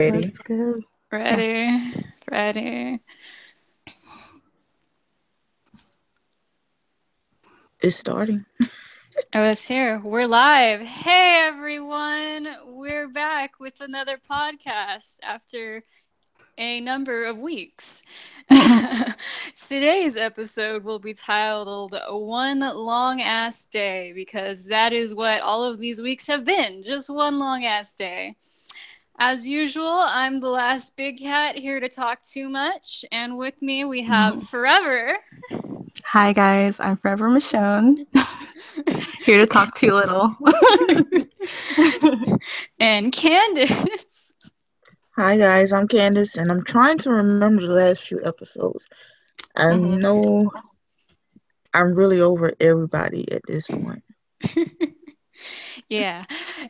Ready? Let's go. Yeah. Ready, ready. It's starting. Oh, it's here. We're live. Hey, everyone. We're back with another podcast after a number of weeks. Today's episode will be titled One Long Ass Day because that is what all of these weeks have been. Just one long ass day. As usual, I'm the last big cat here to talk too much, and with me we have Forever. Hi guys, I'm Forever Michonne. Here to talk too little. And Candace. Hi guys, I'm Candace, and I'm trying to remember the last few episodes. I know I'm really over everybody at this point. Yeah.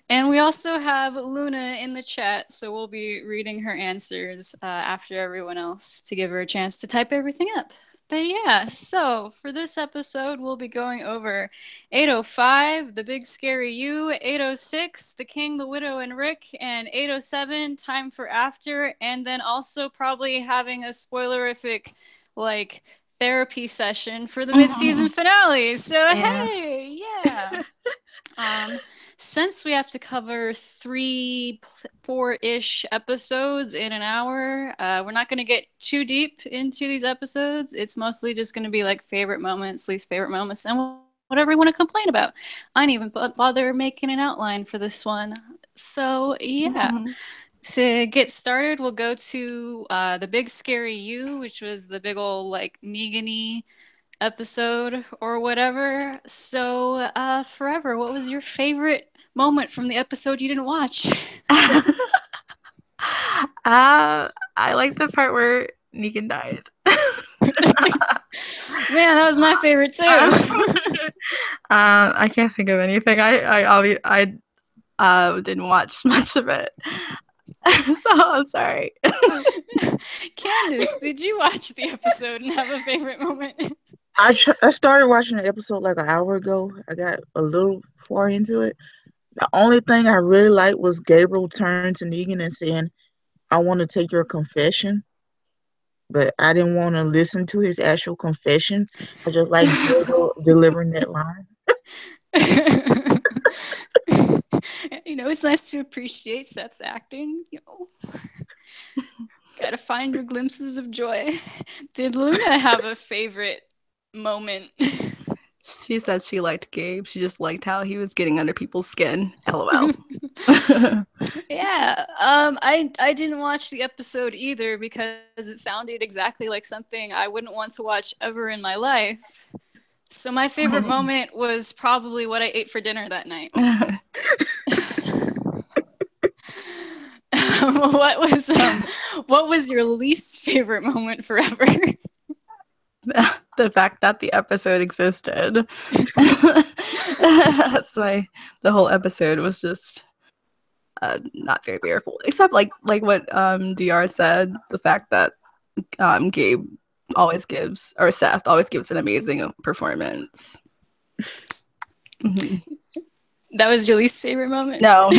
And we also have Luna in the chat, so we'll be reading her answers after everyone else to give her a chance to type everything up. But yeah, so for this episode, we'll be going over 805, The Big Scary You, 806, The King, the Widow, and Rick, and 807, Time for After, and then also probably having a spoilerific, like, therapy session for the mid-season finale. So, Yeah. hey, yeah. Since we have to cover three, four-ish episodes in an hour, we're not going to get too deep into these episodes. It's mostly just going to be like favorite moments, least favorite moments, and whatever you want to complain about. I didn't even bother making an outline for this one. So, yeah. To get started, we'll go to The Big Scary You, which was the big old like Negan-y episode or whatever. So, Forever, what was your favorite moment from the episode you didn't watch? I like the part where Negan died. Man, that was my favorite too. I can't think of anything. I didn't watch much of it, so I'm sorry. Candace, did you watch the episode and have a favorite moment? I started watching the episode like an hour ago. I got a little far into it. The only thing I really liked was Gabriel turning to Negan and saying, "I want to take your confession," but I didn't want to listen to his actual confession. I just like Gabriel delivering that line. It's nice to appreciate Seth's acting. Gotta find your glimpses of joy. Did Luna have a favorite moment? She said she liked Gabe. She just liked how he was getting under people's skin. LOL. Yeah, I didn't watch the episode either because it sounded exactly like something I wouldn't want to watch ever in my life. So my favorite moment was probably what I ate for dinner that night. What was your least favorite moment Forever? The fact that the episode existed. That's why the whole episode was just not very beautiful, except like what Dr. said, the fact that Gabe always gives, or Seth always gives an amazing performance. That was your least favorite moment? No.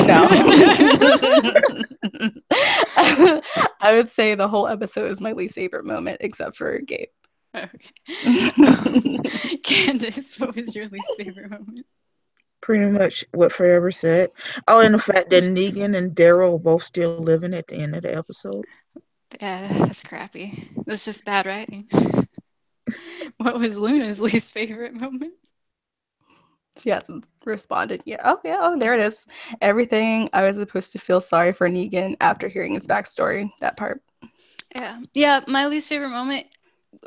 I would say the whole episode is my least favorite moment, except for Gabe. Okay. Candace, what was your least favorite moment? Pretty much what Forever said. Oh, and the fact that Negan and Daryl both still living at the end of the episode. Yeah, that's crappy. That's just bad writing. What was Luna's least favorite moment? She hasn't responded yet. Oh, yeah. Oh, there it is. Everything I was supposed to feel sorry for Negan after hearing his backstory. That part. Yeah, my least favorite moment,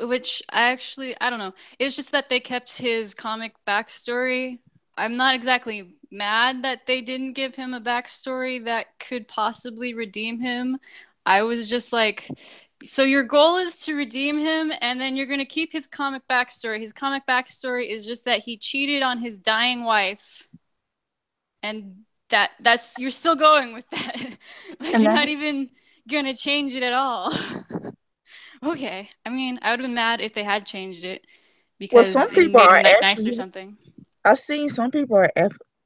which I don't know. It's just that they kept his comic backstory. I'm not exactly mad that they didn't give him a backstory that could possibly redeem him. I was just like, so your goal is to redeem him, and then you're going to keep his comic backstory. His comic backstory is just that he cheated on his dying wife, and that's you're still going with that. Like, you're not even gonna change it at all. Okay, I mean, I would have been mad if they had changed it Well, because some it people made are him nice or actually. something. I've seen some people are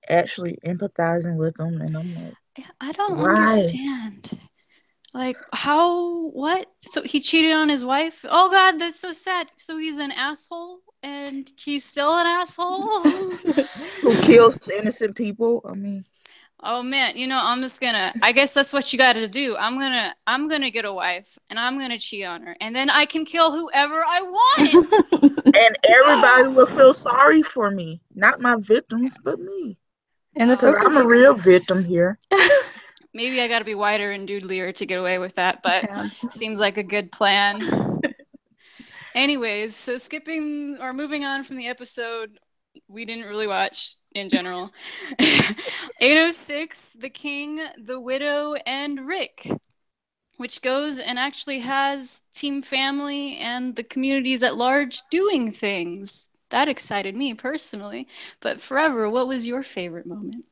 actually empathizing with them, and I'm like, I don't why? understand. Like, how? What? So he cheated on his wife? Oh God, that's so sad. So he's an asshole, and he's still an asshole. Who kills innocent people? I mean, Oh man, I'm just gonna. I guess that's what you got to do. I'm gonna get a wife, and I'm gonna cheat on her, and then I can kill whoever I want. and everybody will feel sorry for me, not my victims, but me, And the because Oh, I'm a focus. real victim here. maybe I got to be whiter and doodlier to get away with that, but Yeah. seems like a good plan. Anyways, so skipping or moving on from the episode we didn't really watch in general. 806, The King, The Widow, and Rick, which goes and actually has Team Family and the communities at large doing things. That excited me personally. But Forever, what was your favorite moment?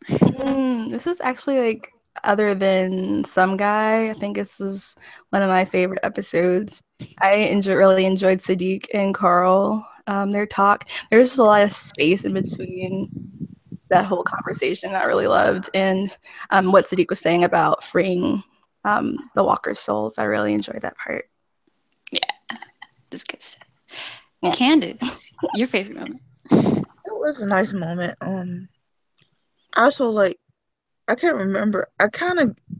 This is actually like other than Some Guy. I think this is one of my favorite episodes. Really enjoyed Sadiq and Carl, their talk. There's just a lot of space in between that whole conversation I really loved. And what Sadiq was saying about freeing the Walker's souls. I really enjoyed that part. Yeah, this good stuff. Yeah. Candace, your favorite moment? It was a nice moment. Also, like, I can't remember.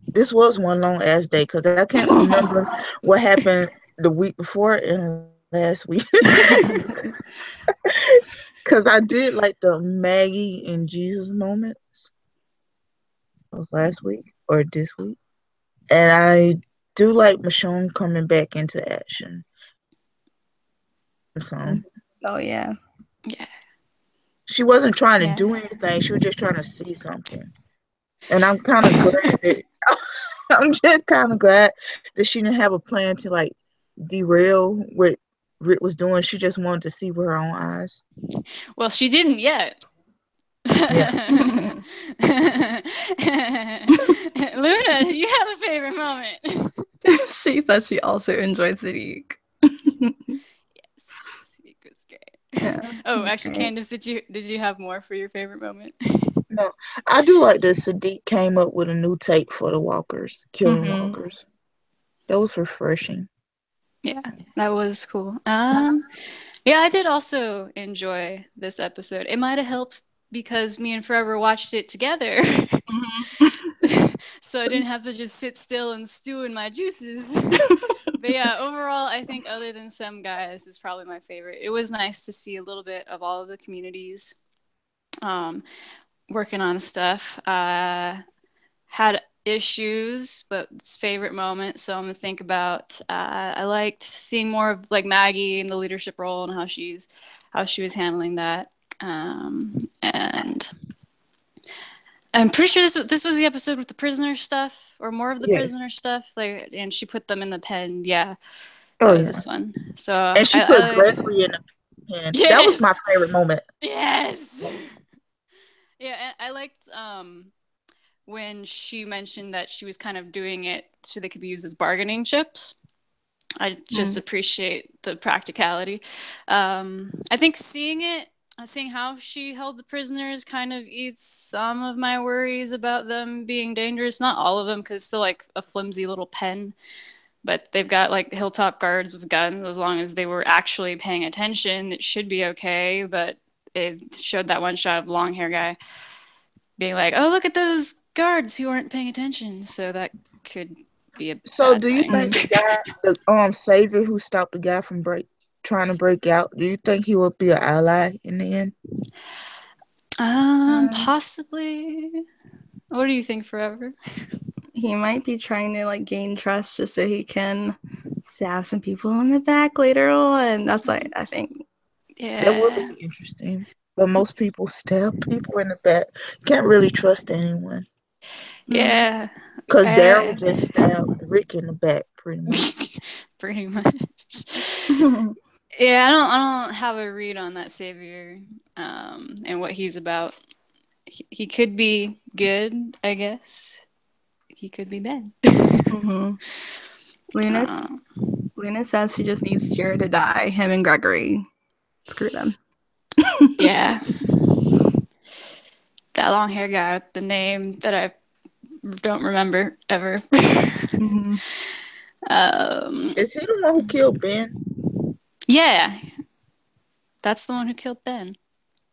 This was one long ass day because I can't remember what happened the week before and last week. Because I did like the Maggie and Jesus moments. It was last week or this week. And I do like Michonne coming back into action. So Oh, yeah. Yeah. she wasn't trying to Yeah. do anything. She was just trying to see something. And I'm kind of glad that I'm just kind of glad that she didn't have a plan to like derail what Rick was doing. She just wanted to see with her own eyes. Well, she didn't yet. Yeah. Luna, do you have a favorite moment? She said she also enjoyed Sadiq. Yes, Sadiq was great. Yeah, Oh, that's actually, great. Candace, did you have more for your favorite moment? No, I do like that Sadiq came up with a new take for the walkers, killing walkers. That was refreshing. Yeah, that was cool. Yeah, I did also enjoy this episode. It might have helped because me and Forever watched it together. So I didn't have to just sit still and stew in my juices. But yeah, overall, I think other than Some Guy, this is probably my favorite. It was nice to see a little bit of all of the communities working on stuff. Had issues, but it's favorite moment. So I'm gonna think about. I liked seeing more of like Maggie in the leadership role and how she was handling that. And I'm pretty sure this was the episode with the prisoner stuff or more of the Yes. prisoner stuff. Like, and she put them in the pen. Yeah, Oh that was yeah. this one. So And she put Gregory in the pen. That was my yes, favorite moment. yes, yeah. And I liked when she mentioned that she was kind of doing it so they could be used as bargaining chips. I just appreciate the practicality. I think seeing how she held the prisoners kind of eats some of my worries about them being dangerous. Not all of them, because it's still like a flimsy little pen. But they've got like hilltop guards with guns. As long as they were actually paying attention, it should be okay. But it showed that one shot of the long hair guy being like, "Oh, look at those guards who aren't paying attention." So that could be a So bad do you thing. think the savior who stopped the guy from trying to break out, do you think he will be an ally in the end? Possibly. What do you think, Forever? He might be trying to like gain trust just so he can stab some people in the back later on. That's what I think. That would Yeah. be interesting. But most people stab people in the back. You can't really trust anyone. Yeah. Because Daryl just stabbed Rick in the back, pretty much. Pretty much. Yeah, I don't have a read on that savior and what he's about. He could be good, I guess. He could be bad. Luna says she just needs Jared to die. Him and Gregory. Screw them. Yeah. That long hair guy with the name that I don't remember ever. Mhm. Is he the one who killed Ben? Yeah, that's the one who killed Ben.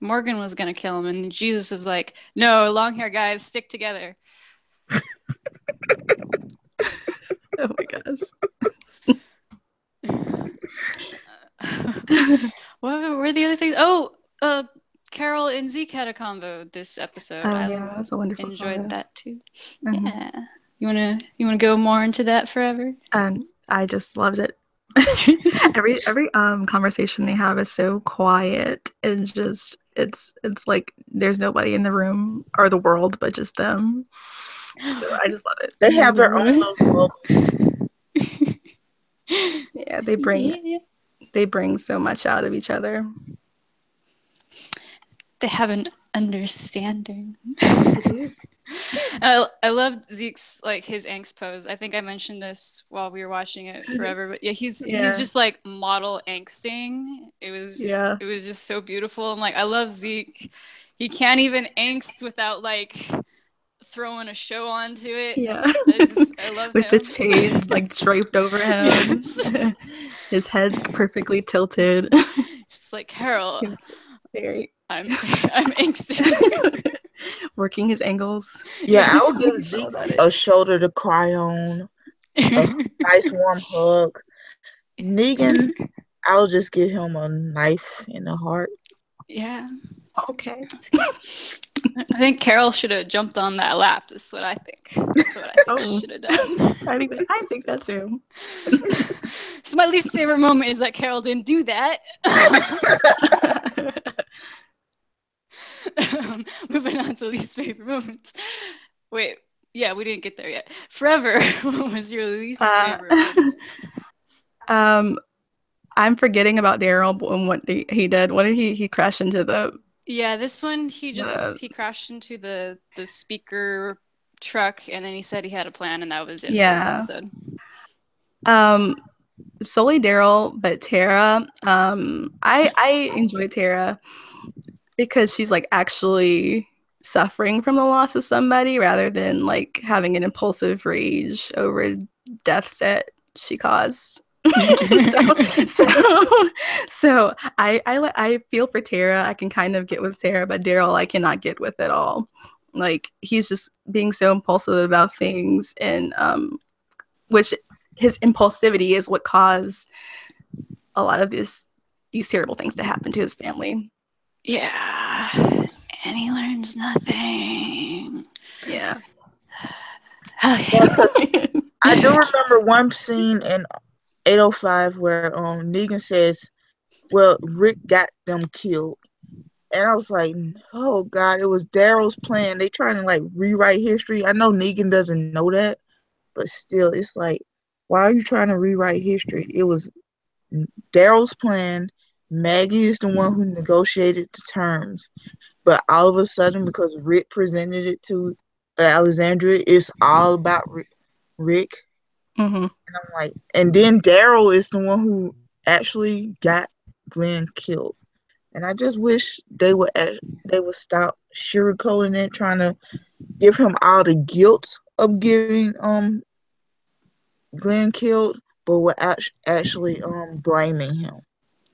Morgan was gonna kill him, and Jesus was like, "No, long hair guys, stick together." Oh my gosh. What were the other things? Oh, Carol and Zeke had a convo this episode. I Yeah, that's a wonderful enjoyed convo. that too. Mhm. Yeah. You wanna go more into that forever? And I just loved it. Every conversation they have is so quiet and just it's like there's nobody in the room or the world but just them. So I just love it. They have their own little bubble. Yeah, they bring so much out of each other. They have an understanding. They do. I love Zeke's like his angst pose. I think I mentioned this while we were watching it forever, but yeah, he's just like model angsting. It was just so beautiful. I'm like, I love Zeke. He can't even angst without like throwing a show onto it. Yeah. I love with him. the chain like draped over him. Yes. His head perfectly tilted. Just like Carol. Very I'm angsty. Working his angles. Yeah, I would give Zeke a shoulder to cry on, a nice warm hug. Negan, I'll just give him a knife in the heart. Yeah. Okay. I think Carol should have jumped on that lap. That's what I think. That's what I think she should have done. I think that too. So my least favorite moment is that Carol didn't do that. Moving on to least favorite moments. Wait, yeah, we didn't get there yet. Forever, what was your least favorite moment? I'm forgetting about Daryl and what he did. What did he crash into the? Yeah, this one he crashed into the speaker truck, and then he said he had a plan, and that was it for this episode. Solely Daryl, but Tara. I enjoy Tara because she's like actually suffering from the loss of somebody rather than like having an impulsive rage over deaths that she caused. so I feel for Tara. I can kind of get with Tara, but Daryl I cannot get with at all. Like he's just being so impulsive about things, and which his impulsivity is what caused a lot of these terrible things to happen to his family. Yeah, and he learns nothing. Yeah. I do remember one scene in 805 where Negan says, well, Rick got them killed. And I was like, oh God, it was Daryl's plan. They trying to like rewrite history. I know Negan doesn't know that, but still, it's like, why are you trying to rewrite history? It was Daryl's plan. Maggie is the one who negotiated the terms. But all of a sudden, because Rick presented it to Alexandria, it's all about Rick. Mm-hmm. And I'm like, and then Daryl is the one who actually got Glenn killed. And I just wish they would stop sugarcoating it, trying to give him all the guilt of getting Glenn killed, but would actually blaming him.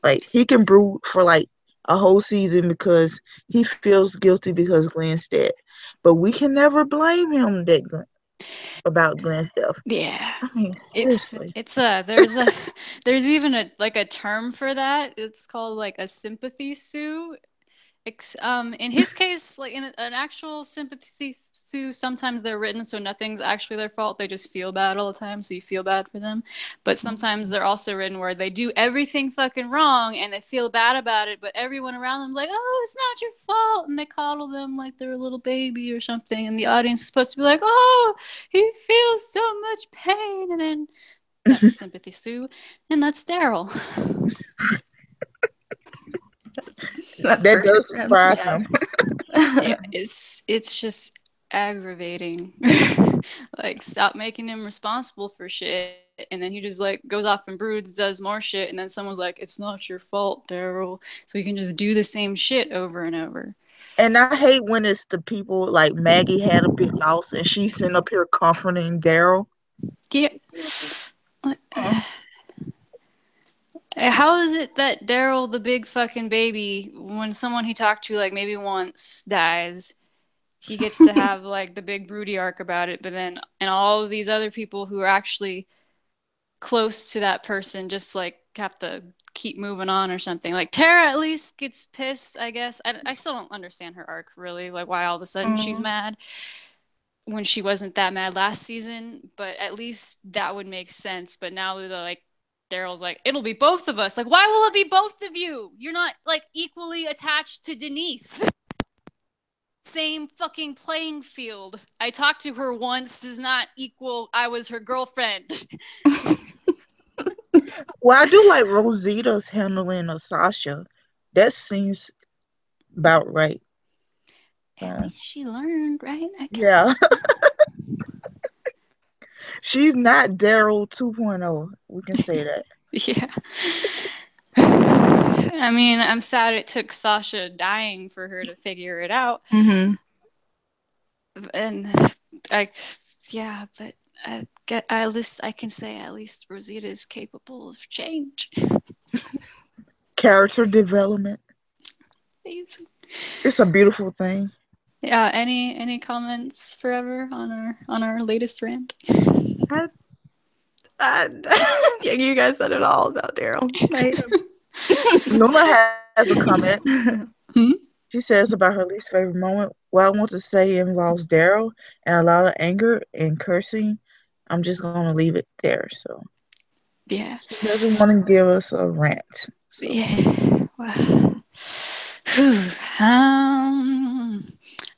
Like he can brood for like a whole season because he feels guilty because Glenn's dead, but we can never blame him about Glenn's death. Yeah, I mean, there's even a term for that. It's called like a sympathy sue. In his case, like in an actual sympathy sue, sometimes they're written so nothing's actually their fault. They just feel bad all the time, so you feel bad for them. But sometimes they're also written where they do everything fucking wrong and they feel bad about it, but everyone around them like, oh, it's not your fault, and they coddle them like they're a little baby or something, and the audience is supposed to be like, oh, he feels so much pain, and then that's a sympathy sue, and that's Daryl. that does surprise him. Yeah, it's just aggravating. Like, stop making him responsible for shit, and then he just like goes off and broods, does more shit, and then someone's like, it's not your fault, Daryl. So you can just do the same shit over and over. And I hate when it's the people like Maggie had a big loss and she's sitting up here comforting Daryl. Yeah. How is it that Daryl, the big fucking baby, when someone he talked to like maybe once dies, he gets to have like the big broody arc about it, but then and all of these other people who are actually close to that person just like have to keep moving on or something. Like Tara at least gets pissed, I guess. I still don't understand her arc really, like why all of a sudden she's mad when she wasn't that mad last season, but at least that would make sense. But now they're like Daryl's like, it'll be both of us. Like, why will it be both of you? You're not like equally attached to Denise. Same fucking playing field. I talked to her once does not equal I was her girlfriend. Well, I do like Rosita's handling of Sasha. That seems about right. At least she learned, right? I guess. Yeah. She's not Daryl 2.0. We can say that. Yeah. I mean, I'm sad it took Sasha dying for her to figure it out. Mm-hmm. And yeah, but at least I can say at least Rosita is capable of change. Character development. Amazing. It's a beautiful thing. Yeah. Any comments forever on our latest rant? Yeah, you guys said it all about Daryl. Right? Luna has a comment. Hmm? She says about her least favorite moment. What I want to say involves Daryl and a lot of anger and cursing. I'm just going to leave it there. So Yeah. she doesn't want to give us a rant. So. Yeah. Wow.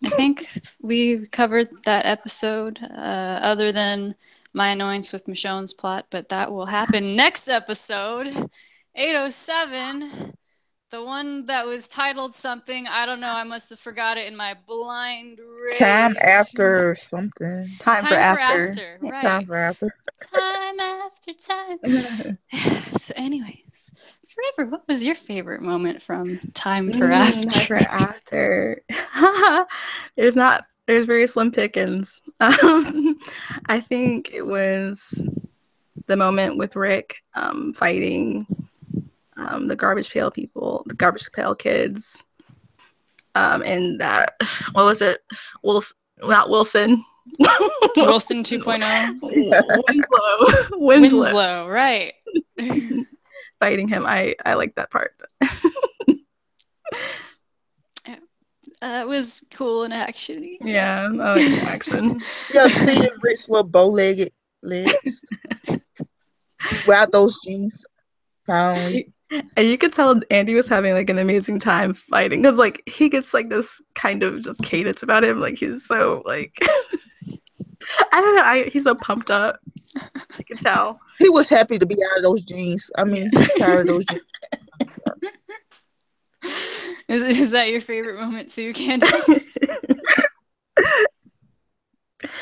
I think we covered that episode, other than my annoyance with Michonne's plot, but that will happen next episode, 807. The one that was titled something, I don't know, I must have forgot it in my blind rage. Time after something. Time for after. Right. Time for after. Time after time. So anyways, Forever, what was your favorite moment from Time for After? Time for after. There's very slim pickings. I think it was the moment with Rick fighting the Garbage Pail people, the Garbage Pail kids. And that, what was it? Not Wilson. Wilson 2.0. Winslow, right. Fighting him. I like that part. It was cool and actiony. Yeah, I like the action. Yeah, seeing Rick's little bow-legged legs without those jeans. Finally. And you could tell Andy was having like an amazing time fighting because like he gets like this kind of just cadence about him. Like he's so like I don't know. He's so pumped up. You can tell. He was happy to be out of those jeans. I mean, he's tired of those jeans. Is that your favorite moment too, Candace?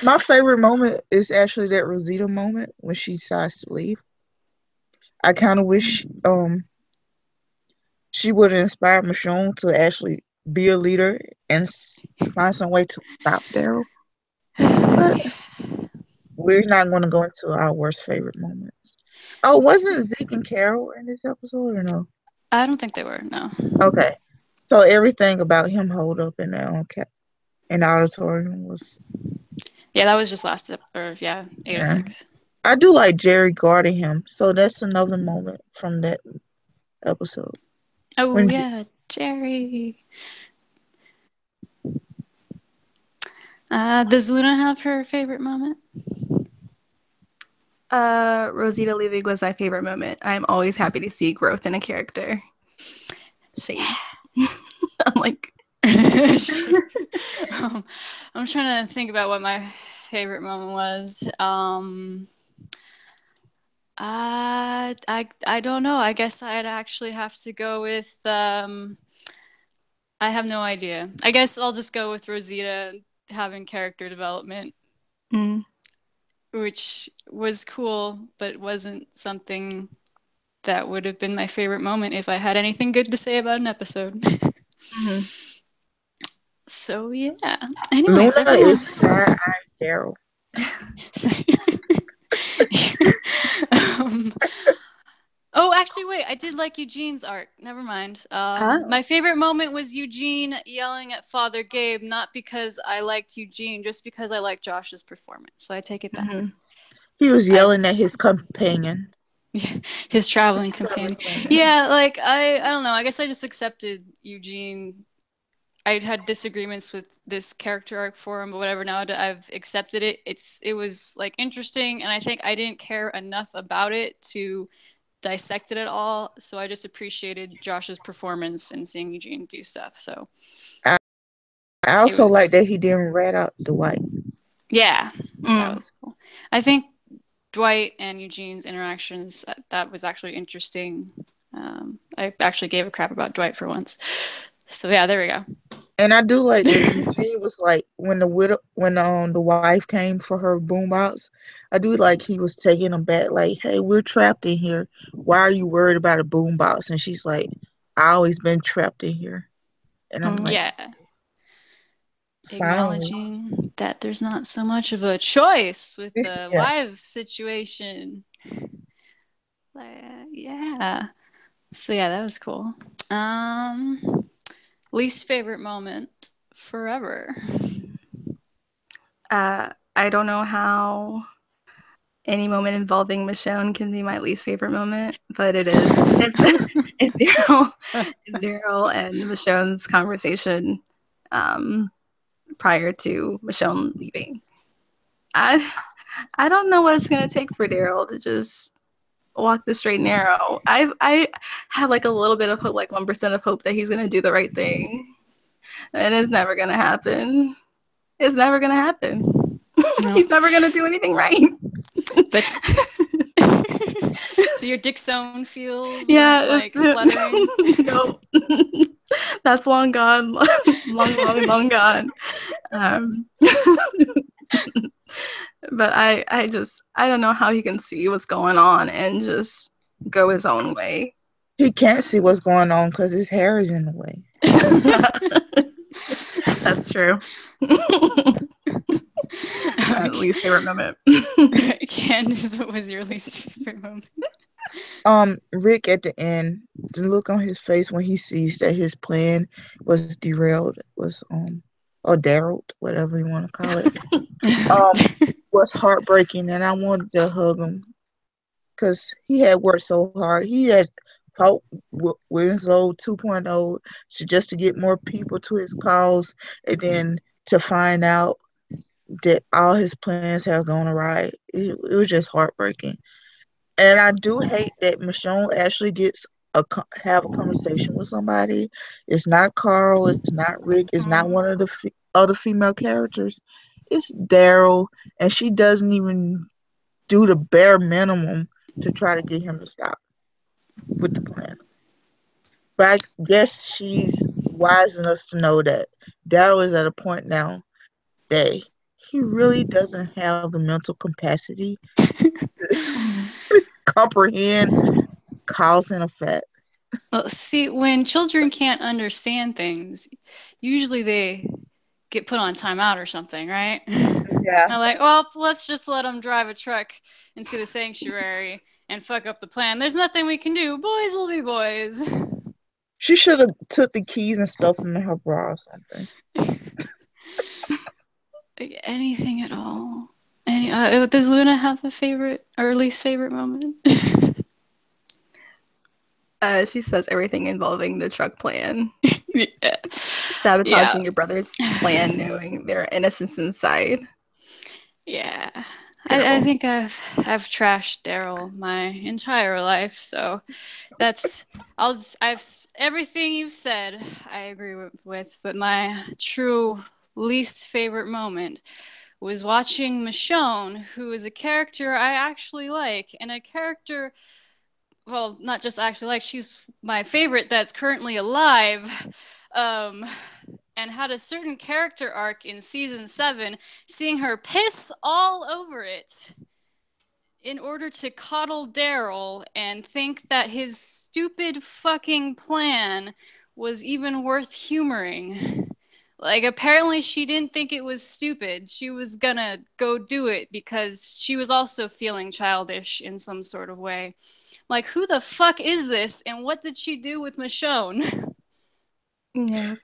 My favorite moment is actually that Rosita moment when she decides to leave. I kind of wish she would have inspired Michonne to actually be a leader and find some way to stop Daryl. But we're not going to go into our worst favorite moments. Oh, wasn't Zeke and Carol in this episode or no? I don't think they were, no. Okay. So everything about him hold up in the auditorium was... Yeah, that was just last episode, 806. I do like Jerry guarding him, so that's another moment from that episode. Oh, yeah, Jerry. Does Luna have her favorite moment? Rosita leaving was my favorite moment. I'm always happy to see growth in a character. Shade. I'm like... I'm trying to think about what my favorite moment was. I don't know. I guess I'd actually have to go with I have no idea. I guess I'll just go with Rosita having character development, which was cool, but wasn't something that would have been my favorite moment if I had anything good to say about an episode. So yeah. Anyways, Luna everyone. is side-eye Daryl. um, oh, actually, wait. I did like Eugene's arc. Never mind. Oh. My favorite moment was Eugene yelling at Father Gabe, not because I liked Eugene, just because I liked Josh's performance. So I take it back. Mhm. He was I yelling at his companion. his traveling companion. Yeah, like I don't know. I guess I just accepted Eugene. I had disagreements with this character arc for him, but whatever. Now that I've accepted it, it was like interesting, and I think I didn't care enough about it to dissect it at all. So I just appreciated Josh's performance and seeing Eugene do stuff. So I it also was, like that he didn't rat out Dwight. yeah, that Mm. was cool. I think Dwight and Eugene's interactions, that was actually interesting. I actually gave a crap about Dwight for once. So yeah, there we go. And I do like that Eugene was like when the wife came for her boombox. I do like he was taking them back, like, "Hey, we're trapped in here. Why are you worried about a boombox?" And she's like, "I always been trapped in here." And I'm like, Yeah. finally, Acknowledging that there's not so much of a choice with the yeah. wife situation. Yeah. So yeah, that was cool. Least favorite moment forever. I don't know how any moment involving Michonne can be my least favorite moment, but it is. It's Daryl and Michonne's conversation prior to Michonne leaving. I don't know what it's gonna take for Daryl to just walk the straight and narrow. I have like a little bit of hope, like 1% of hope that he's gonna do the right thing, and it's never gonna happen. It's never gonna happen. No. He's never gonna do anything right. But so your Dick Zone feels Yeah, like fluttering. No, that's long gone, long gone. But I don't know how he can see what's going on and just go his own way. He can't see what's going on because his hair is in the way. That's true. Least favorite moment. Candace, what was your least favorite moment? Rick at the end, the look on his face when he sees that his plan was derailed was or derelict, whatever you want to call it, was heartbreaking, and I wanted to hug him because he had worked so hard. He had fought Winslow 2.0 just to get more people to his cause, and then to find out that all his plans have gone awry. It was just heartbreaking. And I do hate that Michonne actually gets have a conversation with somebody. It's not Carl. It's not Rick. It's not one of the other female characters. It's Daryl, and she doesn't even do the bare minimum to try to get him to stop with the plan. But I guess she's wise enough to know that Daryl is at a point now that he really doesn't have the mental capacity to comprehend cause and effect. Well, see, when children can't understand things, usually they get put on timeout or something, right? Yeah. I'm like, well, let's just let them drive a truck into the sanctuary and fuck up the plan. There's nothing we can do. Boys will be boys. She should have took the keys and stuffed them in her bra or something. Like, anything at all. Does Luna have a favorite or least favorite moment? She says everything involving the truck plan. Yeah. Sabotaging your brother's plan, knowing their innocence inside. Yeah. I think I've trashed Daryl my entire life, so that's everything you've said I agree with, but my true least favorite moment was watching Michonne, who is a character I actually like, and a character, well, not just actually like, she's my favorite that's currently alive, and had a certain character arc in season 7, seeing her piss all over it in order to coddle Daryl and think that his stupid fucking plan was even worth humoring. Like, apparently she didn't think it was stupid. She was gonna go do it because she was also feeling childish in some sort of way. Like, who the fuck is this? And what did she do with Michonne? Yeah,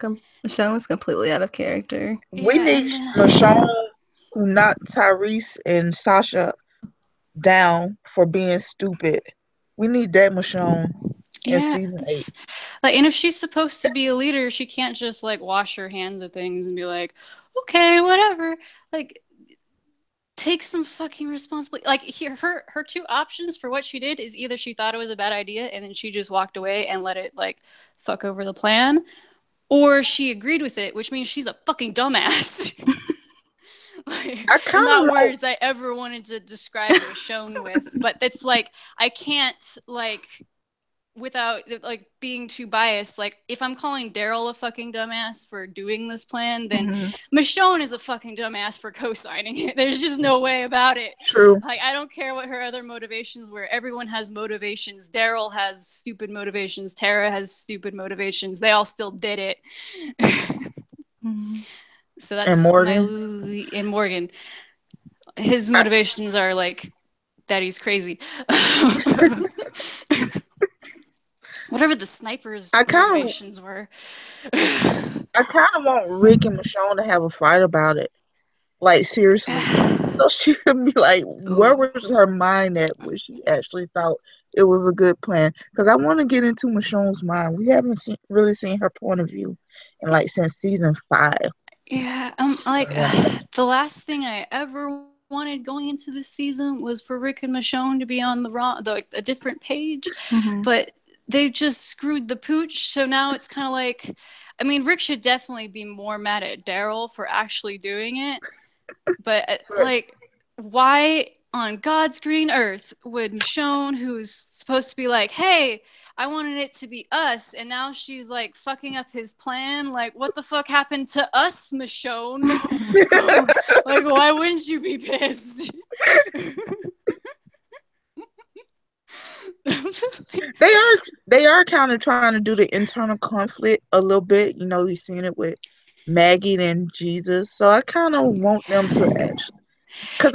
Michonne was completely out of character. We Yeah, need and Michonne who knocked Tyrese and Sasha down for being stupid. We need that Michonne in yeah, season 8. like, and if she's supposed to be a leader, she can't just like wash her hands of things and be like, okay, whatever. Like, take some fucking responsibility. Like, here, her two options for what she did is either she thought it was a bad idea and then she just walked away and let it like fuck over the plan, or she agreed with it, which means she's a fucking dumbass. Like, I kind not of like, words I ever wanted to describe Michonne with, but it's like I can't like without like being too biased. Like, if I'm calling Daryl a fucking dumbass for doing this plan, then Michonne is a fucking dumbass for co-signing it. There's just no way about it. true. Like, I don't care what her other motivations were. Everyone has motivations. Daryl has stupid motivations. Tara has stupid motivations. They all still did it. So And that's Morgan. and Morgan. His motivations are like that he's crazy. Whatever the sniper's I kind of motivations were. I kind of want Rick and Michonne to have a fight about it. Like, seriously. So she could be like, where was her mind at when she actually thought it was a good plan? Because I want to get into Michonne's mind. We haven't really seen her point of view in like since season 5. Yeah, like the last thing I ever wanted going into this season was for Rick and Michonne to be on like a different page, but they just screwed the pooch. So now it's kind of like, I mean, Rick should definitely be more mad at Daryl for actually doing it, but like, why on God's green earth would Michonne, who's supposed to be like, hey, I wanted it to be us, and now she's like fucking up his plan? Like, what the fuck happened to us, Michonne? Like, why wouldn't you be pissed? They are kind of trying to do the internal conflict a little bit. You know, we've seen it with Maggie and Jesus. So I kind of want them to actually, because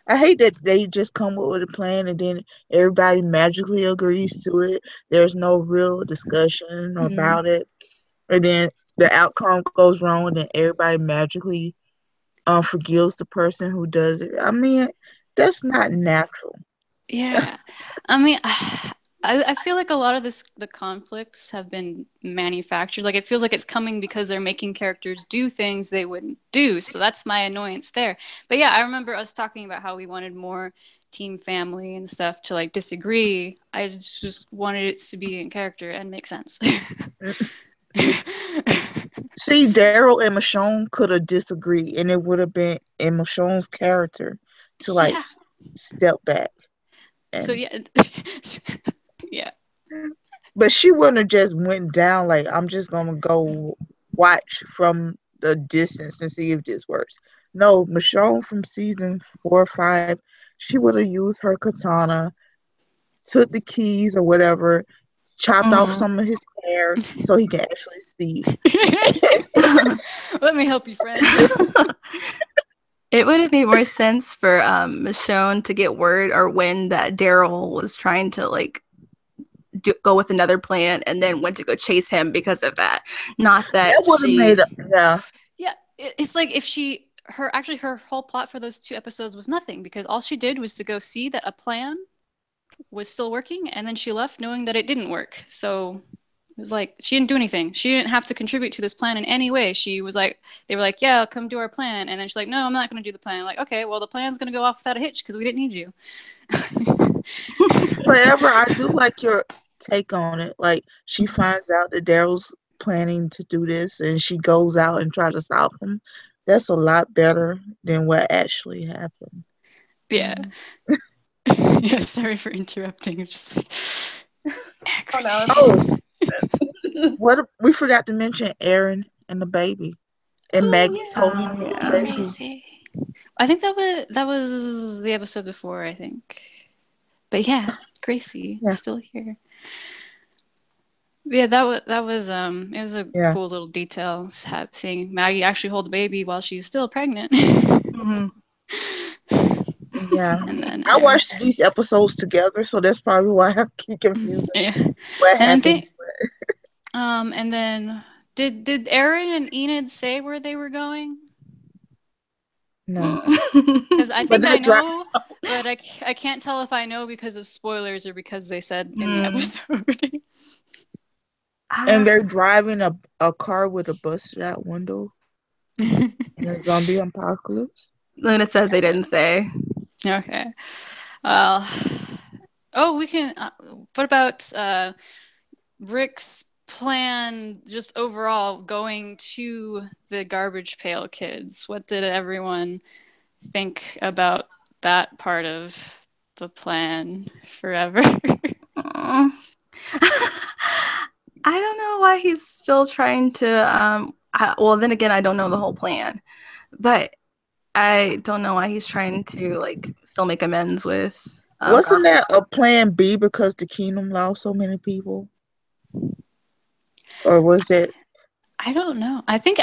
I hate that they just come up with a plan and then everybody magically agrees to it. There's no real discussion about it. And then the outcome goes wrong and then everybody magically forgives the person who does it. I mean, that's not natural. Yeah. I mean, I feel like a lot of the conflicts have been manufactured. Like, it feels like it's coming because they're making characters do things they wouldn't do. So that's my annoyance there. But yeah, I remember us talking about how we wanted more team family and stuff to like disagree. I just wanted it to be in character and make sense. See, Daryl and Michonne could have disagreed, and it would have been in Michonne's character to like step back. So yeah. Yeah. But she wouldn't have just went down like, I'm just gonna go watch from the distance and see if this works. No, Michonne from season 4 or 5, she would have used her katana, took the keys or whatever, chopped off some of his hair so he can actually see. Let me help you, friend. It would have made more sense for Michonne to get word or when that Daryl was trying to like go with another plan and then went to go chase him because of that. Not that would have made yeah. It's like if her whole plot for those 2 episodes was nothing, because all she did was to go see that a plan was still working, and then she left knowing that it didn't work. So it was like she didn't do anything. She didn't have to contribute to this plan in any way. They were like, yeah, come do our plan. And then she's like, no, I'm not going to do the plan. Like, okay, well, the plan's going to go off without a hitch because we didn't need you. However, I do like your take on it. Like, she finds out that Daryl's planning to do this and she goes out and try to stop him. That's a lot better than what actually happened. Yeah. Yeah, sorry for interrupting. Just what we forgot to mention Aaron and the baby. And Maggie's holding the baby. Crazy. I think that was the episode before, I think. But yeah, Gracie still here. Yeah, that was it was a Yeah, cool little detail seeing Maggie actually hold the baby while she's still pregnant. Mhm. yeah. And then I watched these episodes together, so that's probably why I keep confusing yeah. what And then happened. and then did Aaron and Enid say where they were going? No, Because I but think I that drive, know, but I can't tell if I know because of spoilers or because they said in the Mm. episode. and Ah, they're driving a car with a busted out window in a zombie apocalypse. Luna says they didn't say. Okay. Well, oh, we can. What about Rick's plan, just overall going to the Garbage Pail Kids? What did everyone think about that part of the plan forever? Mm. I don't know why he's still trying to. Well, then again, I don't know the whole plan, but I don't know why he's trying to like still make amends with. Wasn't that a plan B because the kingdom lost so many people, or was it? I don't know. I think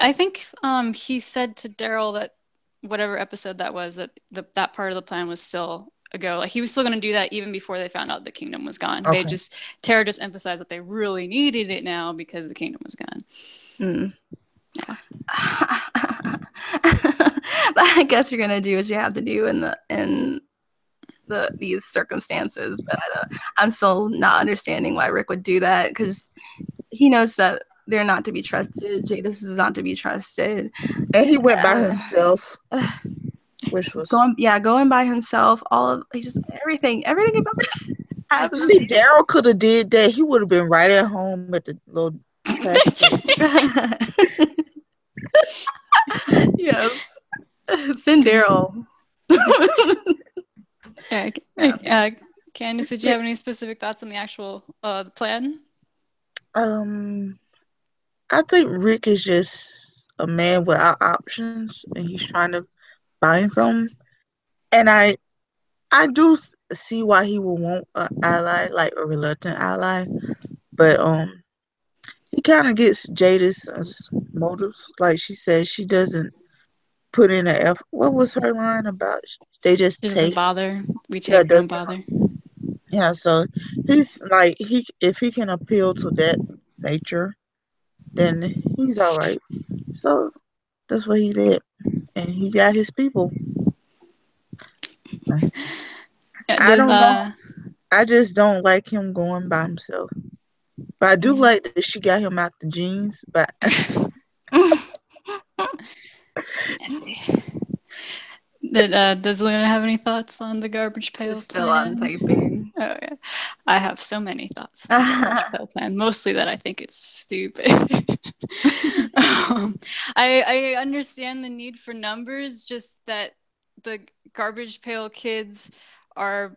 he said to Daryl that whatever episode that was, that that part of the plan was still a go. Like he was still going to do that even before they found out the kingdom was gone. Okay. Tara just emphasized that they really needed it now because the kingdom was gone. Mm. But I guess you're gonna do what you have to do in these circumstances. But I'm still not understanding why Rick would do that because he knows that they're not to be trusted. Jadis is not to be trusted. And he went by himself, which was Going by himself. He just everything about this happens. see, Daryl could have did that. He would have been right at home at the little trash can. Yes, send Daryl. Candace, did you have any specific thoughts on the actual the plan? I think Rick is just a man without options, and he's trying to find some. And I do see why he would want an ally, like a reluctant ally, but he kind of gets Jada's motives. Like she says, she doesn't put in the effort. What was her line about? They just It doesn't take. bother. We Yeah, take, don't bother. yeah. So he's like if he can appeal to that nature, then he's all right. So that's what he did, and he got his people. Yeah, I don't know. I just don't like him going by himself. But I do like that she got him out the jeans. But I see. Does Luna have any thoughts on the garbage pail Still plan? on typing. Oh yeah, I have so many thoughts on the garbage pail plan. Mostly that I think it's stupid. I understand the need for numbers, just that the garbage pail kids are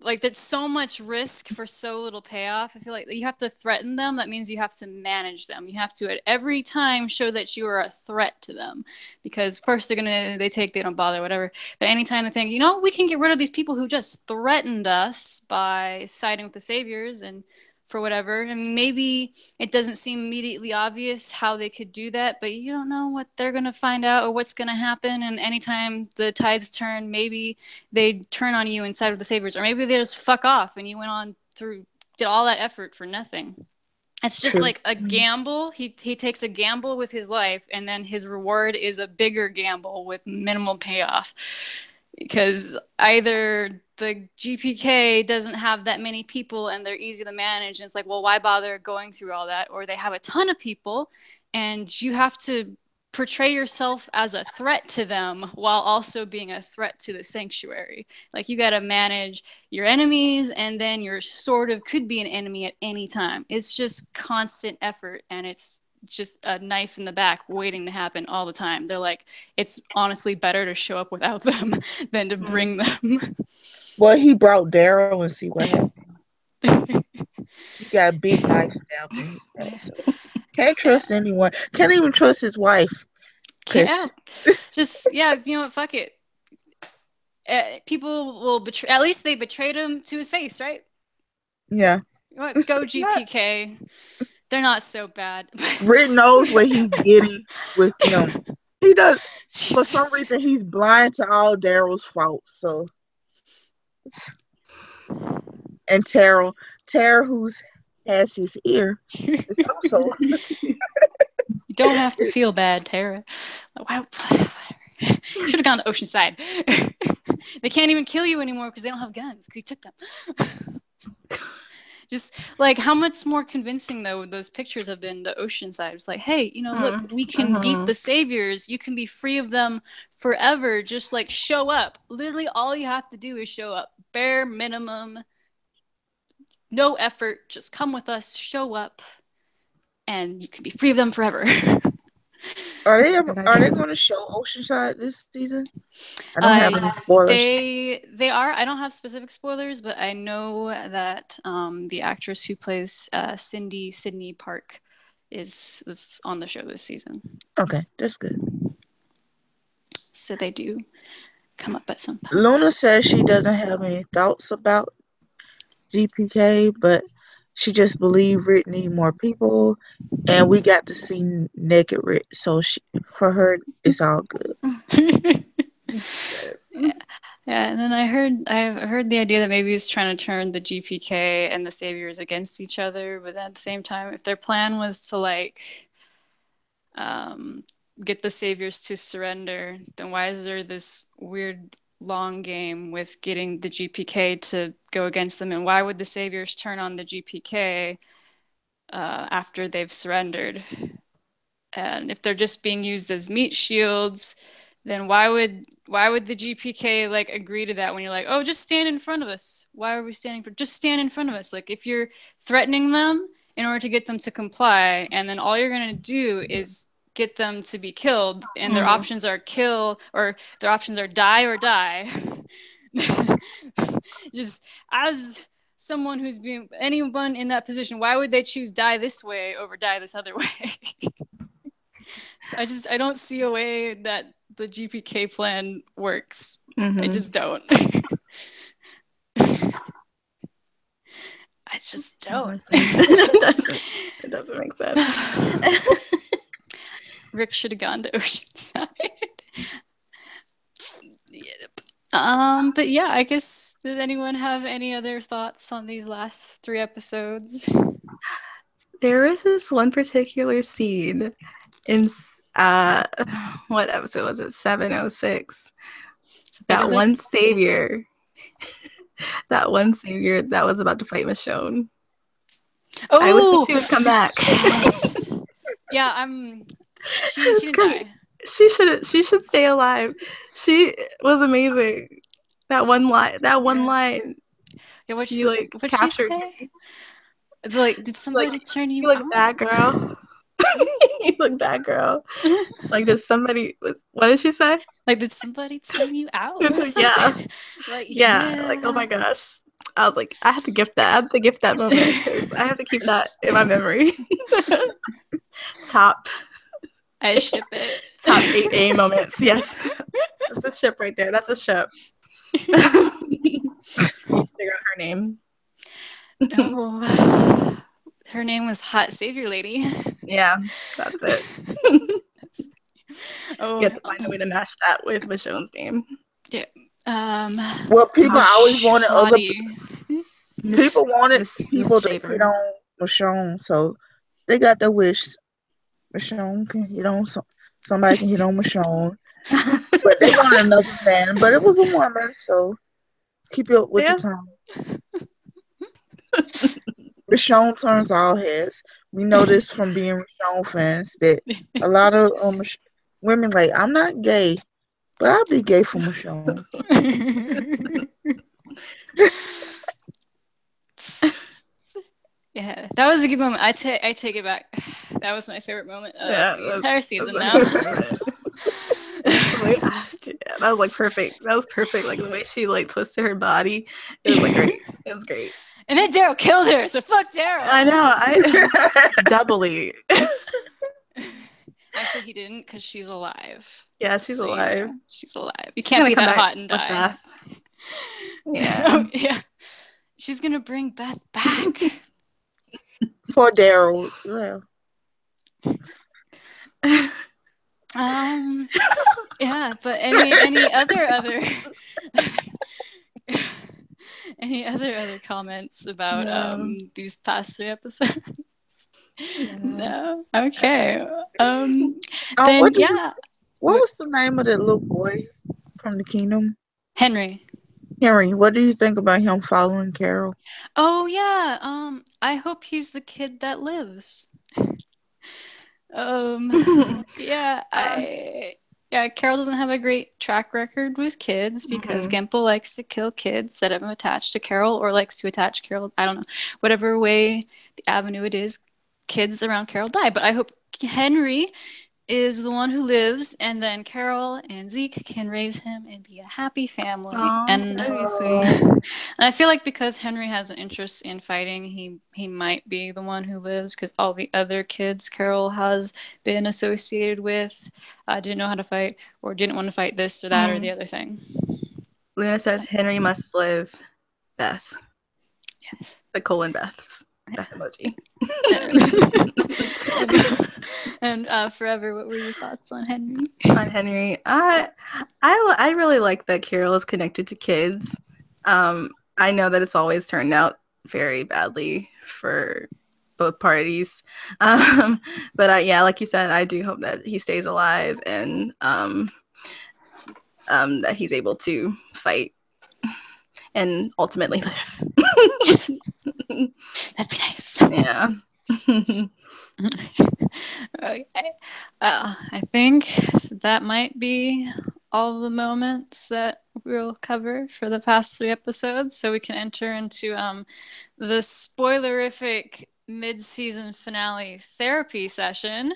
like there's so much risk for so little payoff. I feel like you have to threaten them. That means you have to manage them. You have to at every time show that you are a threat to them. Because first they don't bother, whatever. But anytime they think, we can get rid of these people who just threatened us by siding with the saviors and for whatever. And maybe it doesn't seem immediately obvious how they could do that, but you don't know what they're gonna find out or what's gonna happen. And anytime the tides turn, maybe they turn on you and side with the saviors, or maybe they just fuck off and you went on through did all that effort for nothing. It's just true. like a gamble. He takes a gamble with his life, and then his reward is a bigger gamble with minimal payoff. Because either the GPK doesn't have that many people and they're easy to manage, and it's like, well, why bother going through all that? Or they have a ton of people, and you have to portray yourself as a threat to them while also being a threat to the sanctuary. Like you got to manage your enemies, and then you're sort of could be an enemy at any time. It's just constant effort, and it's just a knife in the back waiting to happen all the time. They're like, it's honestly better to show up without them than to bring them. Well, he brought Daryl and see what happened. He got a big knife stabbed in his back. So can't trust anyone. Can't even trust his wife. Yeah, just fuck it. People will betray. At least they betrayed him to his face, right? Yeah. What? Go GPK. They're not so bad. Rick knows what he's getting with him. He does. For some Jesus. reason, he's blind to all Daryl's faults. So, and Tara, who's has his ear, is also. You don't have to feel bad, Tara. Should have gone to Oceanside. They can't even kill you anymore because they don't have guns because you took them. Just like how much more convincing though those pictures have been to Oceanside. It's like, hey, look, we can beat the saviors. You can be free of them forever. Just like show up. Literally, all you have to do is show up. Bare minimum. No effort. Just come with us. Show up, and you can be free of them forever. Are they going to show Oceanside this season? I don't have any spoilers. They are. I don't have specific spoilers, but I know that the actress who plays Sydney Park is on the show this season. Okay, that's good. So they do come up at some point. Luna says she doesn't have any thoughts about GPK, but she just believes Rick need more people, and we got to see naked Rick, so for her, it's all good. Yeah, and then I heard the idea that maybe he's trying to turn the GPK and the Saviors against each other, but at the same time, if their plan was to like get the Saviors to surrender, then why is there this weird long game with getting the GPK to go against them, and why would the Saviors turn on the GPK after they've surrendered? And if they're just being used as meat shields, then why would the GPK like agree to that when you're like, oh, just stand in front of us? Why are we standing for? Just stand in front of us. Like if you're threatening them in order to get them to comply, and then all you're gonna do is get them to be killed, and their options are kill, or their options are die or die. Just as someone who's being anyone in that position, why would they choose die this way over die this other way? So I don't see a way that the GPK plan works. I just don't. I just don't. It doesn't make sense. Rick should have gone to Oceanside. But yeah, I guess, did anyone have any other thoughts on these last 3 episodes? There is this one particular scene in what episode was it? 706. That one savior that was about to fight Michonne. Oh, I wish she would come back. Yes. Yeah, she didn't die. She should stay alive. She was amazing. That one line. Yeah, what'd she she say? It's like, did somebody turn you look on? bad, girl. You look bad, girl. Like, did somebody? What did she say? Like, did somebody turn you out? Yeah. Like, yeah. Like, oh my gosh. I was like, I have to gift that. I have to gift that moment because I have to keep that in my memory. Top. I ship it. Top 8A moments. Yes. That's a ship right there. That's a ship. Figure out her name. Oh, her name was Hot Savior Lady. Yeah, that's it. Oh, you have to find a way to match that with Michonne's name. Yeah. Well, people always wanted other people wanted people to hit on Michonne, so they got their wish. Michonne can hit on somebody can hit on Michonne, but they wanted another man. But it was a woman, so keep it with the time. Michonne turns all heads. We know this from being Michonne fans that a lot of women like, I'm not gay, but I'll be gay for Michonne. Yeah, that was a good moment. I take it back. That was my favorite moment of the entire season now. That was like perfect. That was perfect. Like the way she like twisted her body. It was like great. It was great. And then Daryl killed her, so fuck Daryl. I know. Doubly. Actually, he didn't, because she's alive. Yeah, she's alive. She's alive. You can't be that hot and die. Yeah. Oh, yeah. She's gonna bring Beth back. For Daryl. Yeah. Yeah, but any other any other comments about No. these past 3 episodes? No. No. Okay. What Then do you? yeah, What was the name of that little boy from the kingdom? Henry. Henry. What do you think about him following Carol? Oh yeah. I hope he's the kid that lives. Yeah, Carol doesn't have a great track record with kids because Mhm. Gimple likes to kill kids that have been attached to Carol or likes to attach Carol. I don't know. Whatever way the avenue it is, kids around Carol die. But I hope Henry is the one who lives, and then Carol and Zeke can raise him and be a happy family. Aw, And that'd be Oh, sweet. and I feel like because Henry has an interest in fighting, he might be the one who lives because all the other kids Carol has been associated with didn't know how to fight or didn't want to fight this or that or the other thing. Luna says Henry must live. Beth. Yes. The colon Beths. Beth emoji. And Forever, what were your thoughts on Henry? On Henry, I really like that Carol is connected to kids. I know that it's always turned out very badly for both parties. But yeah, like you said, I do hope that he stays alive and that he's able to fight and ultimately live. Yes. That'd be nice. Yeah. Okay. I think that might be all the moments that we'll cover for the past 3 episodes. So we can enter into the spoilerific mid-season finale therapy session.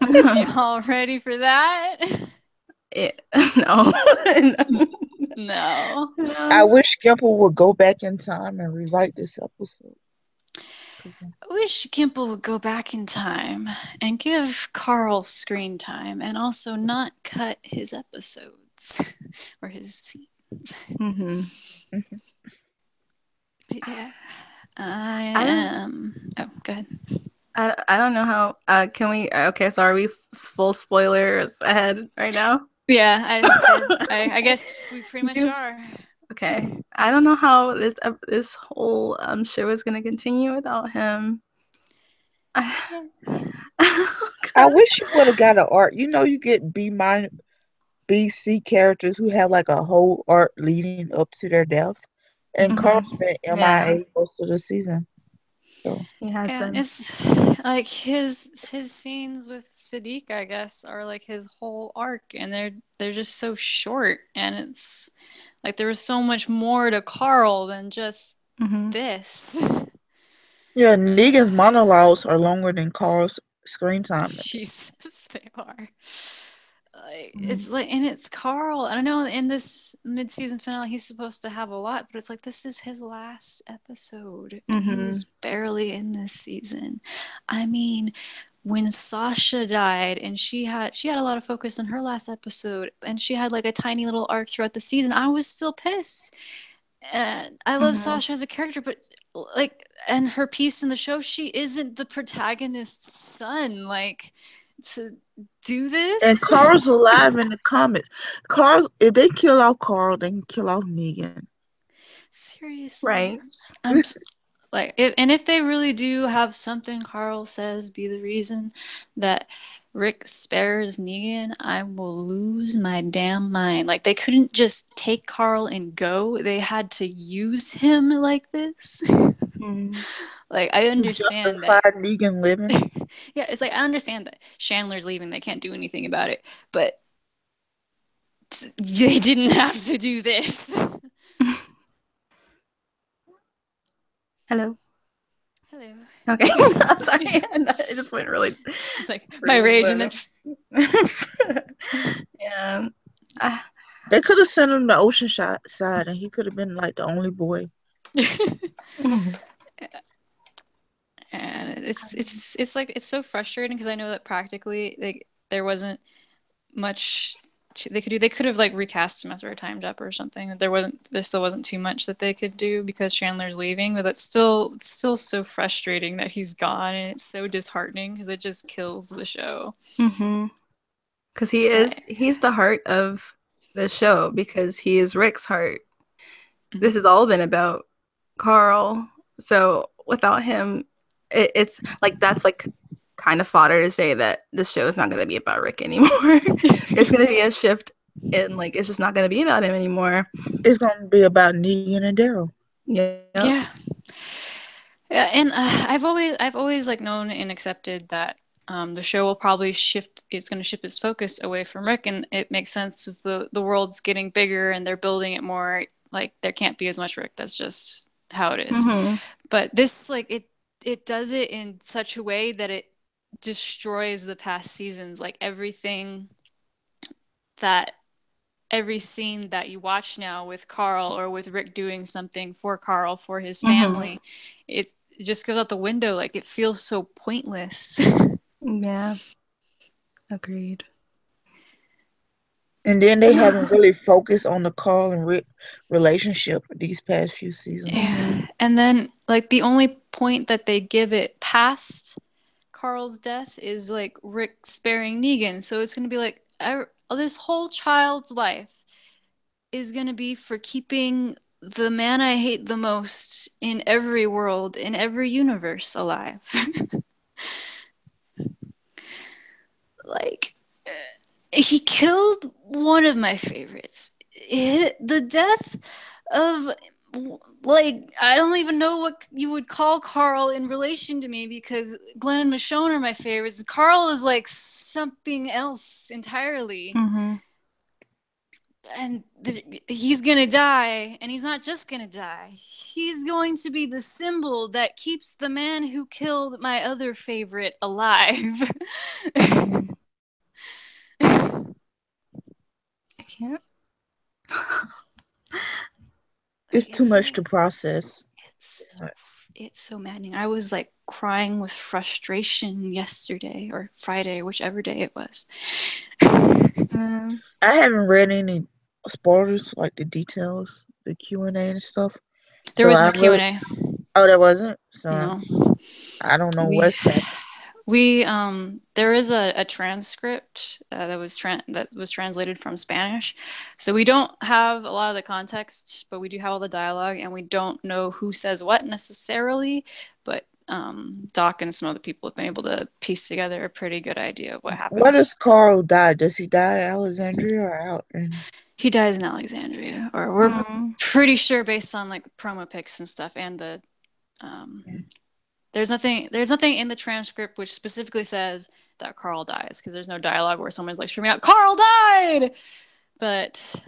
Y'all ready for that? No. No. I wish Gimple would go back in time and rewrite this episode. I wish Gimple would go back in time and give Carl screen time and also not cut his episodes or his scenes. Yeah. I am. Oh, go ahead. I don't know how. Can we? Okay, so are we full spoilers ahead right now? Yeah, I guess we pretty much are. Okay, I don't know how this whole show is gonna continue without him. I wish you would have got an arc. You get B, C characters who have like a whole arc leading up to their death, and Carl's been Yeah, MIA most of the season. So he has Yeah, been. it's like his scenes with Sadiq, I guess, are like his whole arc, and they're just so short, and it's like there was so much more to Carl than just this. yeah, Negan's monologues are longer than Carl's screen time. Jesus, they are. It's like, and it's Carl. I don't know. In this mid-season finale, he's supposed to have a lot, but it's like this is his last episode, and he was barely in this season. I mean, when Sasha died, and she had a lot of focus in her last episode, and she had like a tiny little arc throughout the season. I was still pissed, and I love Sasha as a character, but like, and her piece in the show, she isn't the protagonist's son. Like, to do this. And Carl's alive in the comics. If they kill off Carl, they can kill off Negan. Seriously, Right. I'm like, if they really do have something Carl says be the reason that Rick spares Negan, I will lose my damn mind. Like, they couldn't just take Carl and go. They had to use him like this. Like, I understand that. Negan living. Yeah, it's like I understand that Chandler's leaving. They can't do anything about it, but they didn't have to do this. Hello. Hello. Okay. Sorry. It just went really. It's like my rage and then. Yeah. They could have sent him to Ocean side, and he could have been like the only boy. And it's like it's so frustrating because I know that practically like there wasn't much they could have like recast him after a time jump or something. There still wasn't too much that they could do because Chandler's leaving, but it's still so frustrating that he's gone, and it's so disheartening because it just kills the show. Because he's the heart of the show, because he is Rick's heart. This has all been about Carl. So without him, it's like, that's like kind of fodder to say that the show is not going to be about Rick anymore. There's going to be a shift in, like, it's just not going to be about him anymore. It's going to be about Negan and Daryl. Yeah. And I've always like known and accepted that the show will probably shift. It's going to shift its focus away from Rick, and it makes sense because the world's getting bigger and they're building it more. Like, there can't be as much Rick. That's just how it is. But this, like, it does it in such a way that it destroys the past seasons. Like, every scene that you watch now with Carl or with Rick doing something for Carl, for his family, it just goes out the window. Like, it feels so pointless. Yeah. Agreed. And then they haven't really focused on the Carl and Rick relationship these past few seasons. Yeah. And then, like, the only point that they give it past Carl's death is like Rick sparing Negan. So it's going to be like, this whole child's life is going to be for keeping the man I hate the most in every world, in every universe, alive. Like, he killed one of my favorites. The death of, like, I don't even know what you would call Carl in relation to me, because Glenn and Michonne are my favorites. Carl is like something else entirely. And he's gonna die, and he's not just gonna die. He's going to be the symbol that keeps the man who killed my other favorite alive. I can't. It's too much to process. It's so maddening. I was like crying with frustration yesterday or Friday, whichever day it was. I haven't read any spoilers, like the details, the Q&A and stuff. There was no Q&A. Oh, there wasn't? So no. I don't know what's happening. There is a transcript that was translated from Spanish, so we don't have a lot of the context, but we do have all the dialogue, and we don't know who says what necessarily, but Doc and some other people have been able to piece together a pretty good idea of what happens. What does Carl die? Does he die in Alexandria or out? He dies in Alexandria, or we're pretty sure based on like promo pics and stuff, and the There's nothing in the transcript which specifically says that Carl dies, because there's no dialogue where someone's like screaming out, "Carl died!" But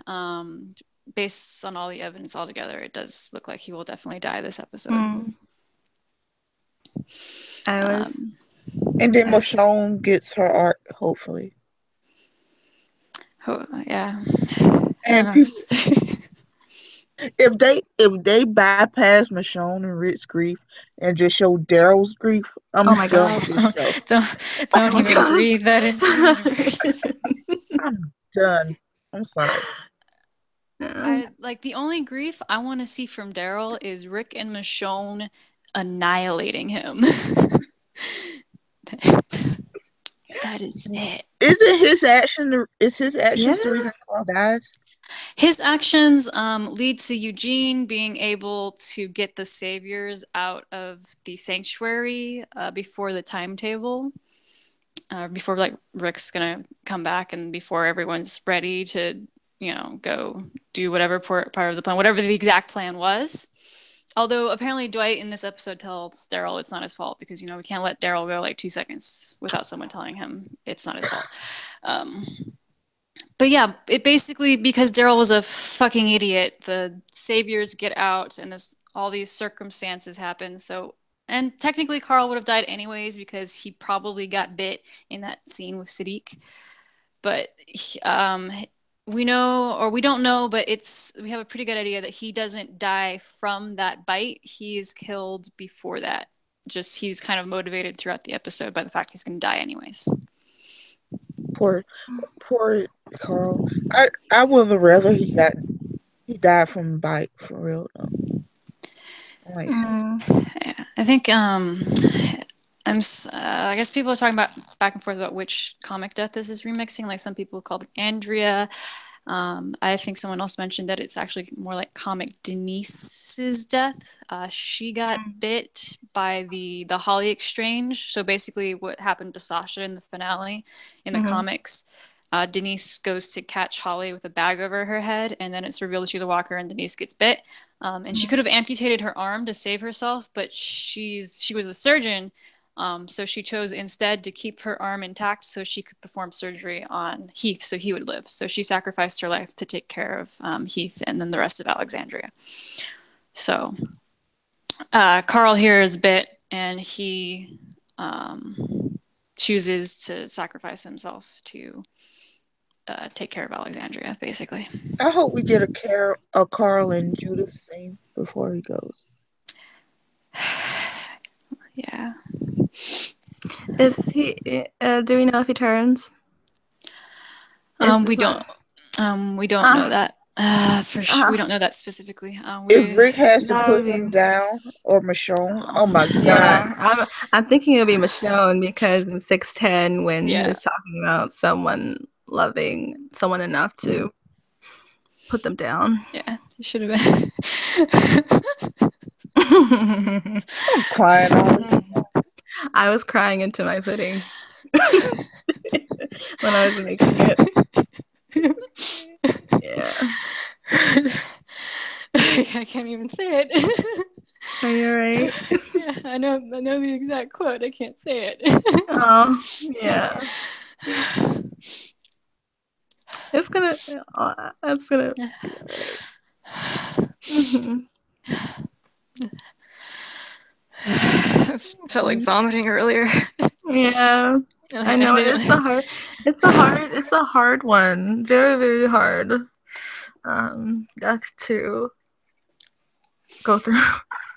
based on all the evidence altogether, it does look like he will definitely die this episode. And then Michonne gets her arc, hopefully. Yeah. And people, if they bypass Michonne and Rick's grief and just show Daryl's grief, I'm oh my god! Don't even breathe that into the universe. I'm done. I'm sorry. Like, the only grief I want to see from Daryl is Rick and Michonne annihilating him. That is it. Isn't his action? Is his actions the reason Carl dies? His actions lead to Eugene being able to get the saviors out of the sanctuary before the timetable, before like Rick's gonna come back, and before everyone's ready to, go do whatever part of the plan, whatever the exact plan was. Although apparently Dwight in this episode tells Daryl it's not his fault, because we can't let Daryl go like 2 seconds without someone telling him it's not his fault. But yeah, it basically, because Daryl was a fucking idiot, the saviors get out and all these circumstances happen. So, and technically Carl would have died anyways, because he probably got bit in that scene with Siddiq. But we know, or we don't know, but we have a pretty good idea that he doesn't die from that bite. He is killed before that. Just he's kind of motivated throughout the episode by the fact he's going to die anyways. Poor, poor Carl. I would have rather he died from a bite for real though. Like, Yeah, I think I guess people are talking about back and forth about which comic death this is remixing. Like some people called it Andrea. I think someone else mentioned that it's actually more like comic Denise's death. She got bit by the Holly exchange. So basically, what happened to Sasha in the finale in the comics, Denise goes to catch Holly with a bag over her head, and then it's revealed that she's a walker, and Denise gets bit. And she could have amputated her arm to save herself, but she was a surgeon. So she chose instead to keep her arm intact so she could perform surgery on Heath so he would live. So she sacrificed her life to take care of Heath and then the rest of Alexandria. So Carl here is bit and he chooses to sacrifice himself to take care of Alexandria, basically. I hope we get a Carl and Judith scene before he goes. Yeah. Is he? Do we know if he turns? We don't know that for sure. We don't know that specifically. If Rick has to that put would be- him down or Michonne, oh my god. Yeah, I'm thinking it'll be Michonne because in 610 when he Yeah. was talking about someone loving someone enough to put them down. Yeah, it should have been. I'm crying already. I was crying into my pudding when I was making it. Yeah. I can't even say it. Are you right? Yeah, I know the exact quote. I can't say it. Oh, yeah. It's gonna. That's gonna. Mhm. I felt like vomiting earlier. Yeah, I know it's a hard one. Very, very hard. That's to go through.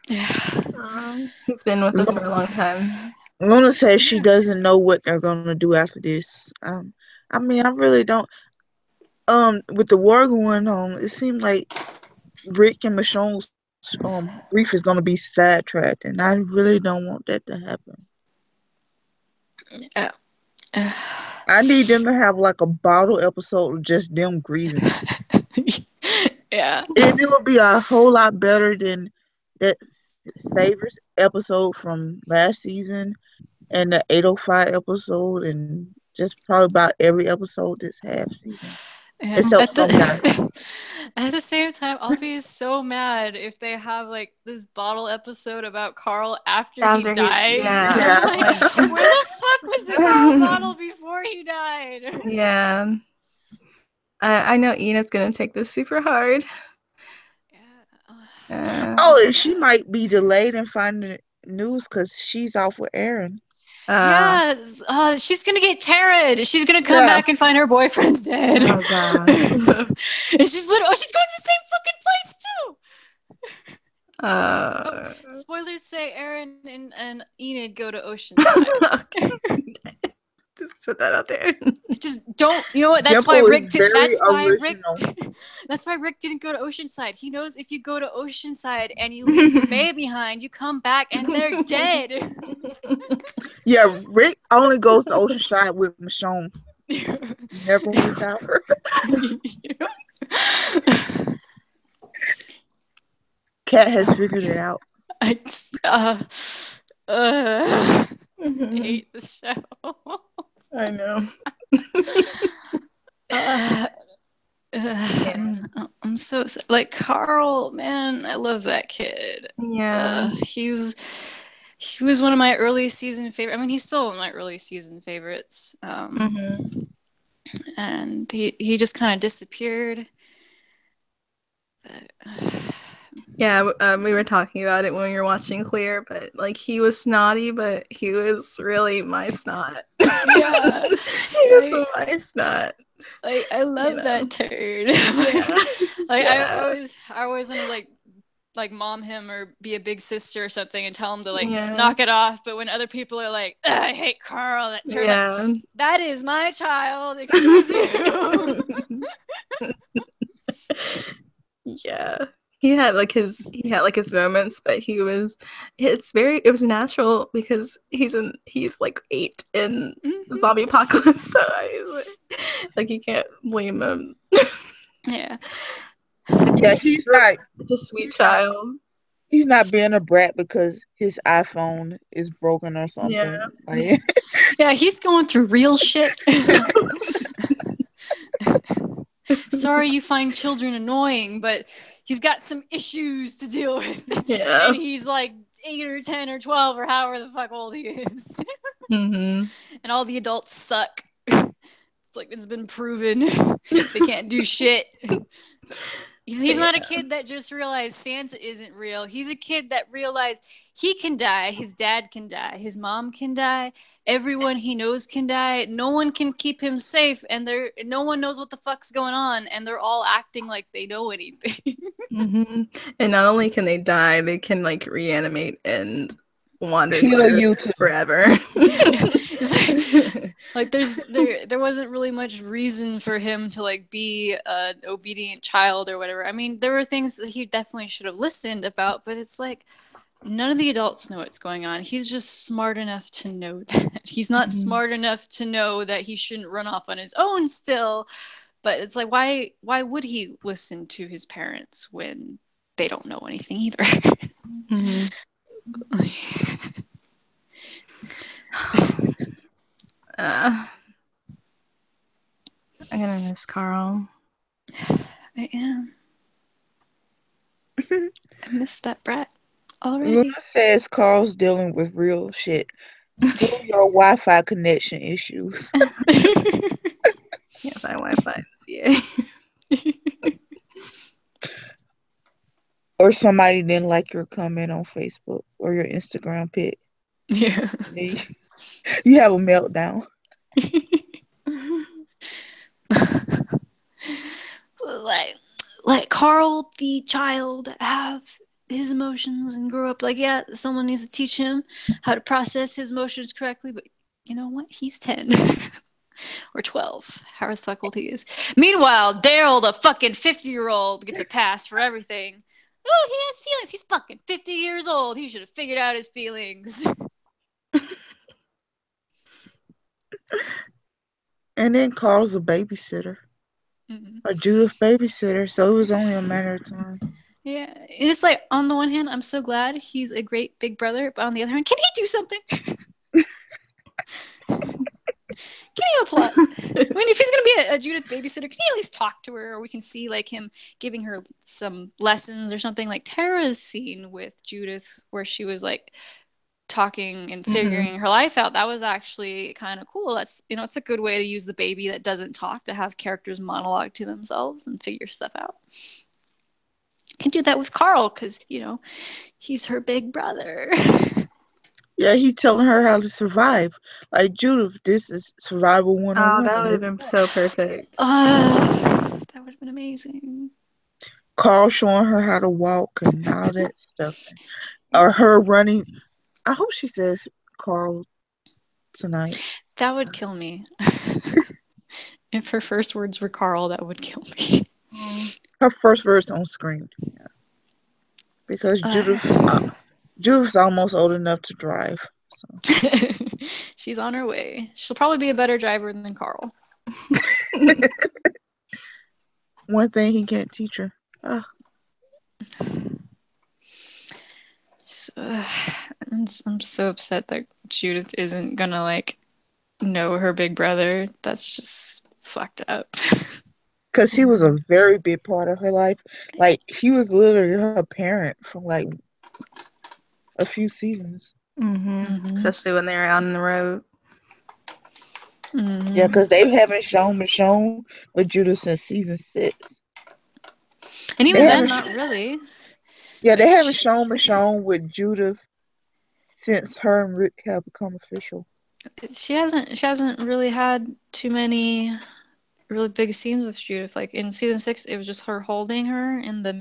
Yeah. He's been with us for a long time. Luna says she doesn't know what they're gonna do after this. I mean, I really don't. With the war going on, it seems like Rick and Michonne's grief is gonna be sidetracked, and I really don't want that to happen. I need them to have like a bottle episode of just them grieving. Yeah. And it would be a whole lot better than that Savers episode from last season and the 805 episode and just probably about every episode this half season. Yeah. Except some guys. At the same time, I'll be so mad if they have like this bottle episode about Carl after he dies. yeah. Like, where the fuck was the Carl bottle before he died? Yeah. I know Ina's gonna take this super hard. Oh, and she might be delayed in finding news because she's off with Aaron. Yeah, she's gonna get tarot. She's gonna come back and find her boyfriend's dead. Oh god. And she's going to the same fucking place too. Spoilers say Aaron and Enid go to Oceanside. Just put that out there. Just don't. You know what? That's why Rick. That's why Rick didn't go to Oceanside. He knows if you go to Oceanside and you leave May behind, you come back and they're dead. Yeah, Rick only goes to Oceanside with Michonne. Never without her. Kat has figured it out. I hate this show. I know. I'm so like Carl, man. I love that kid. Yeah. He was one of my early season favorite. I mean, he's still one of my early season favorites. And he just kind of disappeared. But, yeah, we were talking about it when we were watching Clear, but like he was snotty, but he was really my snot. Yeah, he was my snot. Like I love that turd. Like I always want to like like mom him or be a big sister or something and tell him to like Yeah. knock it off. But when other people are like, I hate Carl, that's her. Yeah. Like, that is my child. Excuse you. Yeah. He had like his moments, but it was natural because he's like 8 in the zombie apocalypse, so like you can't blame him. Yeah. Yeah, he's not Such a sweet child. he's not being a brat because his iPhone is broken or something. Yeah. Like, Yeah, he's going through real shit. Sorry you find children annoying, but he's got some issues to deal with. Yeah. And he's like 8 or 10 or 12 or however the fuck old he is. Mm-hmm. And all the adults suck. It's like it's been proven. They can't do shit. He's not a kid that just realized Santa isn't real. He's a kid that realized he can die. His dad can die. His mom can die. Everyone he knows can die. No one can keep him safe, and no one knows what the fuck's going on, and they're all acting like they know anything. Mm-hmm. And not only can they die, they can like reanimate and wander Heal you forever. Like there wasn't really much reason for him to like be an obedient child or whatever. I mean, there were things that he definitely should have listened about, but it's like none of the adults know what's going on. He's just smart enough to know that. He's not smart enough to know that he shouldn't run off on his own still. But it's like why would he listen to his parents when they don't know anything either? Mm-hmm. I'm gonna miss Carl. I am. I miss that brat already. Luna says Carl's dealing with real shit. Still your Wi-Fi connection issues. Yes, I Wi-Fi. Yeah. Or somebody didn't like your comment on Facebook or your Instagram pic. Yeah. You have a meltdown. Let Carl the child have his emotions and grow up. Like, yeah, someone needs to teach him how to process his emotions correctly, but you know what? He's 10 or 12, however the fuck old he is. Meanwhile, Daryl, the fucking 50-year-old, gets a pass for everything. Oh, he has feelings. He's fucking 50 years old. He should have figured out his feelings. And then Carl's a babysitter. A Judith babysitter, so it was only a matter of time. Yeah, and it's like, on the one hand, I'm so glad he's a great big brother, but on the other hand, can he do something? Can he have a plot? I mean, if he's going to be a Judith babysitter, can he at least talk to her, or we can see like him giving her some lessons or something? Like Tara's scene with Judith where she was like talking and figuring her life out, that was actually kind of cool. That's, it's a good way to use the baby that doesn't talk to have characters monologue to themselves and figure stuff out. Can do that with Carl because he's her big brother. Yeah, he's telling her how to survive. Like, Judith, this is survival 101. Oh, that would have been so perfect. That would have been amazing. Carl showing her how to walk and all that stuff. Or her running. I hope she says Carl tonight. That would kill me. If her first words were Carl, that would kill me. Her first words on screen. Yeah. Because Judith's almost old enough to drive. So. She's on her way. She'll probably be a better driver than Carl. One thing he can't teach her. I'm so upset that Judith isn't gonna know her big brother. That's just fucked up. Because he was a very big part of her life. Like, he was literally her parent for a few seasons. Especially when they were out on the road. Yeah, because they haven't shown Michonne with Judith since season 6. And even then, not really. Yeah, they haven't shown Michonne with Judith since her and Rick have become official. She hasn't really had too many really big scenes with Judith. Like in season 6, it was just her holding her in the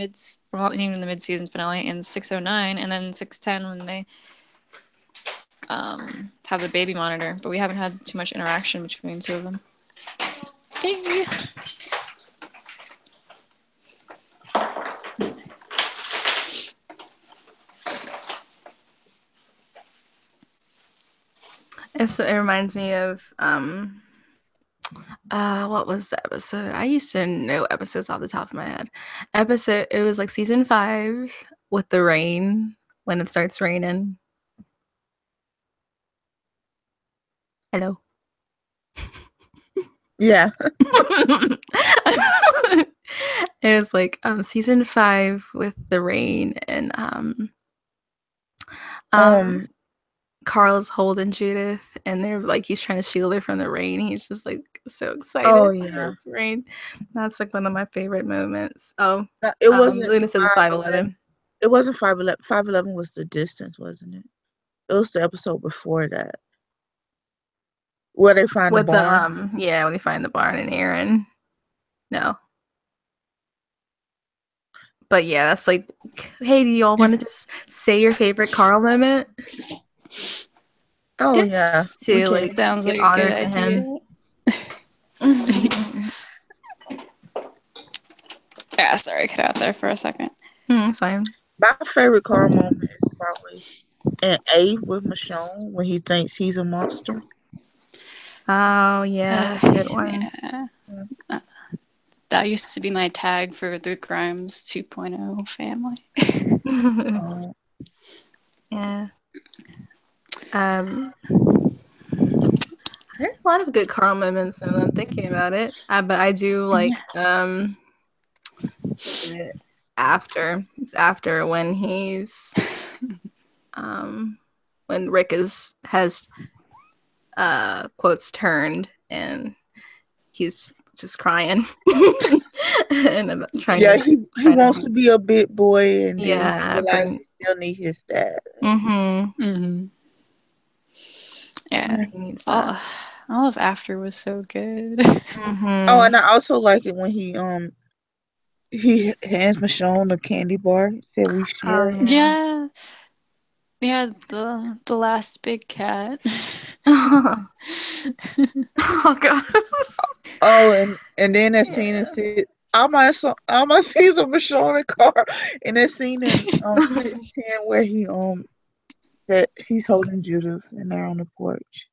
well, not even in the mid-season finale in 609, and then 610 when they have the baby monitor. But we haven't had too much interaction between the two of them. Hey. And so it reminds me of what was the episode? I used to know episodes off the top of my head. It was like season 5 with the rain when it starts raining. Hello. Yeah. It was like season 5 with the rain and Carl's holding Judith and they're like he's trying to shield her from the rain. He's just like so excited. Oh yeah. It's rain. That's like one of my favorite moments. Oh, No, it wasn't. Luna says it's 511. It wasn't 511. 511 was the distance, wasn't it? It was the episode before that. Where they find the barn. When they find the barn and Aaron. No. But yeah, that's like, hey, do y'all want to just say your favorite Carl moment? Oh yeah. To like sounds like honor a good to idea. him. Yeah, sorry, cut out there for a second. It's fine. My favorite Carl moment is probably in A with Michonne when he thinks he's a monster. Oh yeah, that's a good one. Yeah. That used to be my tag for the Grimes 2.0 family. Yeah. There's a lot of good Carl moments, and I'm thinking about it. But I do like it's after when he's when Rick has quotes turned and he's just crying and trying he wants to be a big boy and yeah, then he still need his dad. Yeah, all of After was so good. Oh, and I also like it when he hands Michonne the candy bar. Said we share. Yeah, the last big cat. Oh god. Oh, and then that scene is all my scenes of Michonne and Carl, and that scene in 610 where he that he's holding Judith and they're on the porch.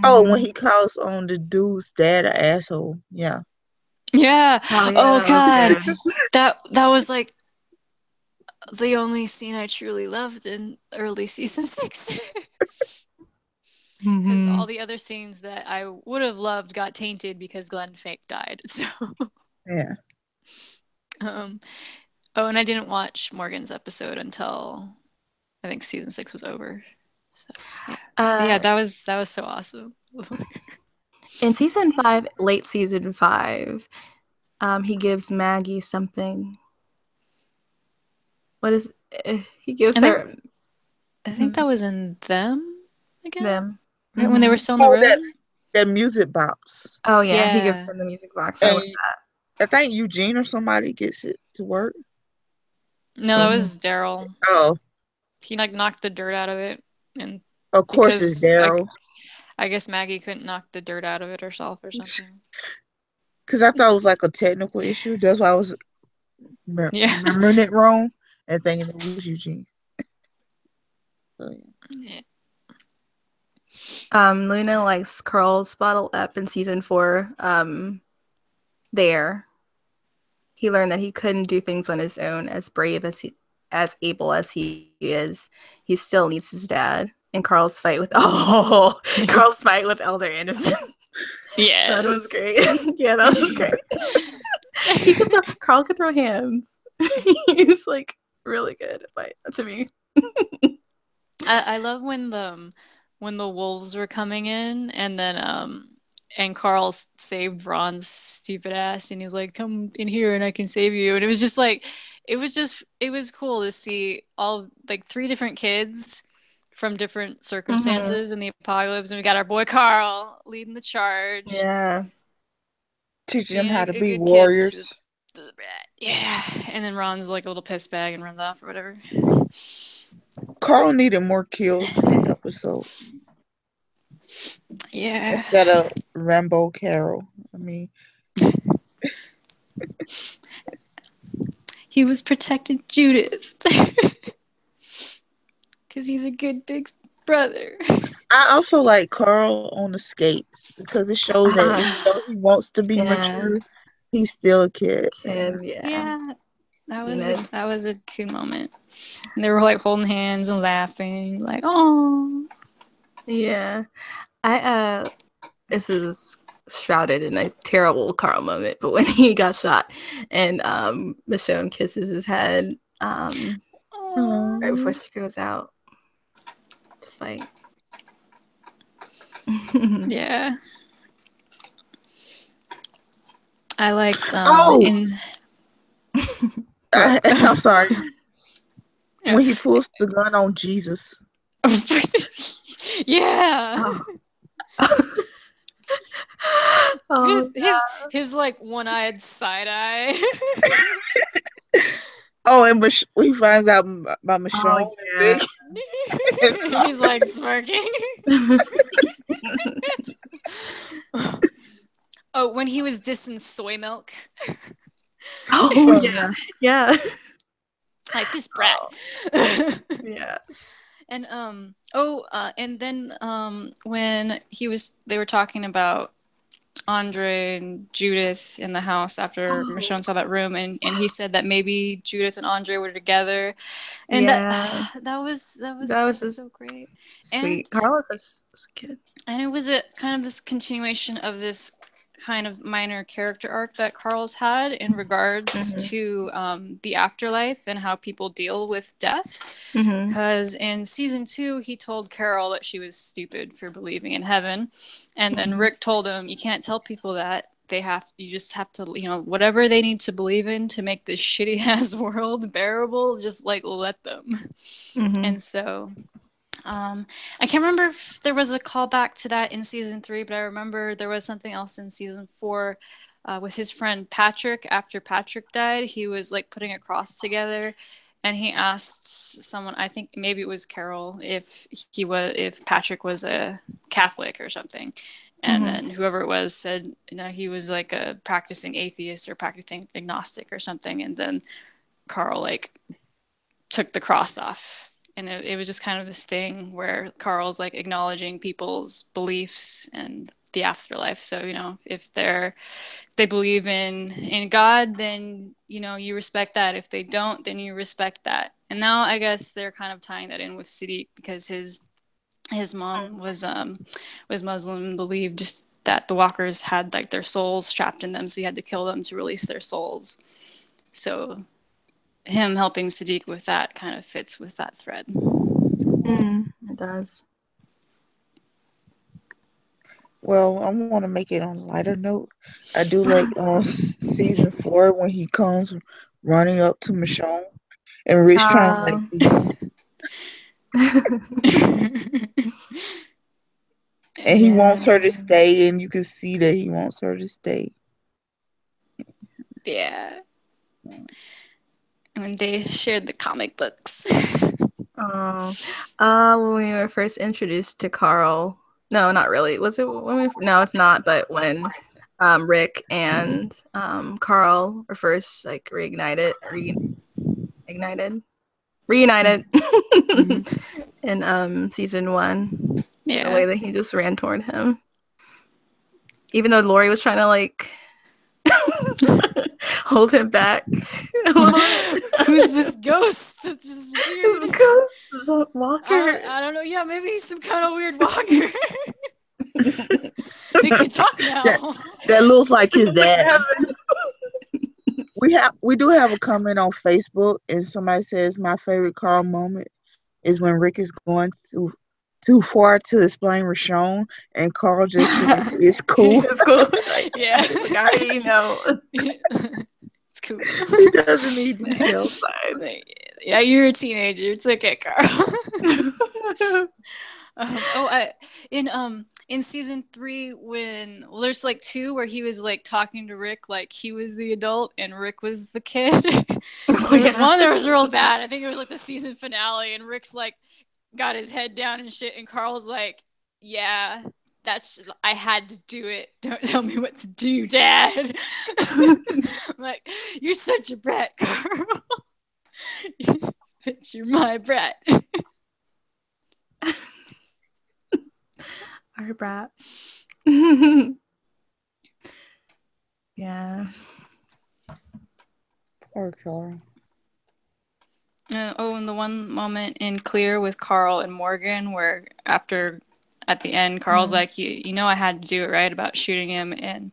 Oh, when he calls the dude's dad an asshole. Yeah. Yeah. Oh god, that was like the only scene I truly loved in early season 6. Because all the other scenes that I would have loved got tainted because Glenn Fake died. So yeah. Oh, and I didn't watch Morgan's episode until I think season 6 was over. So yeah, that was so awesome. In season 5, late season 5, he gives Maggie something. What is he gives her? I think that was in Them again. Them. Right when they were still on the road. That music box. Oh yeah, he gives her the music box. I love that. I think Eugene or somebody gets it to work. No, that was Daryl. Oh. He like knocked the dirt out of it, and of course it's Daryl. I guess Maggie couldn't knock the dirt out of it herself or something. Because I thought it was like a technical issue. That's why I was remembering it wrong and thinking it was Eugene. So, yeah. Luna likes Carl's bottle up in season 4. There, he learned that he couldn't do things on his own. As brave as able as he is, he still needs his dad. And Carl's fight with Elder Anderson. Yeah, that was great. Yeah, that was great. Carl could throw hands. He's like really good at fight to me. I love when the wolves were coming in and then and Carl saved Ron's stupid ass and he's like, come in here and I can save you. And it was just like it was cool to see all like 3 different kids from different circumstances in the apocalypse, and we got our boy Carl leading the charge. Yeah. Teaching them being how to a be good kid warriors. to the brat. Yeah. And then Ron's like a little piss bag and runs off or whatever. Carl needed more kills in the episode Yeah. instead of Rambo Carol. I mean, He was protecting Judith. Because he's a good big brother. I also like Carl on the skates because it shows that even though he wants to be Yeah. mature, he's still a kid. And yeah. Yeah. That was You know. that was a good moment. And they were like holding hands and laughing, like, oh. Yeah. This is shrouded in a terrible Carl moment, but when he got shot and Michonne kisses his head right before she goes out to fight. Yeah. I liked I'm sorry. Yeah. When he pulls the gun on Jesus. Yeah. Oh, his like one-eyed side eye. Oh, and he finds out about Michonne. yeah. He's like smirking. Oh, when he was dissing soy milk. Oh yeah. Yeah. Like this brat. Yeah. And and then when they were talking about Andre and Judith in the house after Michonne saw that room, and he said that maybe Judith and Andre were together, and that was so great. Sweet. Carl was such a kid. And it was a kind of this continuation of this kind of minor character arc that Carl's had in regards to the afterlife and how people deal with death. Because in season 2, he told Carol that she was stupid for believing in heaven, and then Rick told him, "You can't tell people that. You just have to, whatever they need to believe in to make this shitty ass world bearable, just like let them." And so. I can't remember if there was a callback to that in season 3, but I remember there was something else in season 4 with his friend Patrick. After Patrick died, he was like putting a cross together, and he asked someone, I think maybe it was Carol, if Patrick was a Catholic or something. And then whoever it was said, he was like a practicing atheist or practicing agnostic or something. And then Carl like took the cross off. And it was just kind of this thing where Carl's like acknowledging people's beliefs and the afterlife. So, if they believe in God, then, you respect that. If they don't, then you respect that. And now I guess they're kind of tying that in with Siddiq because his mom was Muslim and believed just that the walkers had like their souls trapped in them. So you had to kill them to release their souls. So him helping Siddiq with that kind of fits with that thread. It does. Well, I want to make it on a lighter note. I do like season 4 when he comes running up to Michonne and Rich trying to and he wants her to stay, and you can see that he wants her to stay. Yeah. When they shared the comic books. When we were first introduced to Carl. No, not really. Was it when no, it's not, but when Rick and Carl were first like reunited in season 1. Yeah. The way that he just ran toward him. Even though Lori was trying to like hold him back. Who's this ghost that just appeared? The ghost is a walker. I don't know. Yeah, maybe he's some kind of weird walker. They can talk now. That looks like his dad. We do have a comment on Facebook, and somebody says my favorite Carl moment is when Rick is going too far to explain Michonne, and Carl just says it's cool. It's cool. Yeah. I already know. It's cool. He doesn't need details. Yeah, you're a in season 3 when there's like 2 where he was like talking to Rick like he was the adult and Rick was the kid. There was one that was real bad. I think it was like the season finale, and Rick's like got his head down and shit, and Carl's like, yeah, I had to do it. Don't tell me what to do, Dad. I'm like, you're such a brat, Carl. Bitch, you're my brat. Our brat. Yeah. Poor Carl. And the one moment in Clear with Carl and Morgan where at the end, Carl's like, you know, I had to do it right about shooting him. And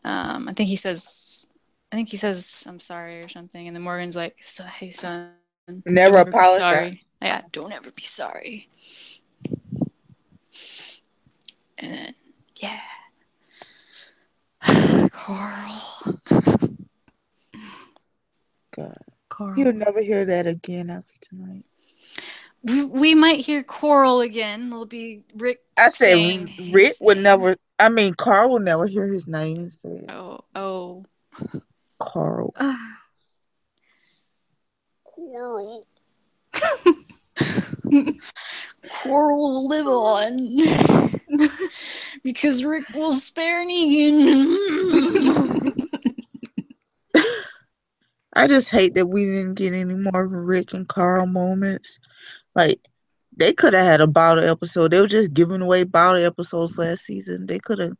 I think he says, I'm sorry or something. And then Morgan's like, hey, son, Never don't ever be apologize. sorry. Yeah, don't ever be sorry. And then, yeah. Carl. God. Carl. You'll never hear that again after tonight. We might hear Coral again. There'll be Rick. I said Rick would name. never. I mean, Carl will never hear his name said. Oh. Carl. Coral. Coral will live on because Rick will spare Negan. I just hate that we didn't get any more Rick and Carl moments. Like, they could have had a bottle episode. They were just giving away bottle episodes last season. They could have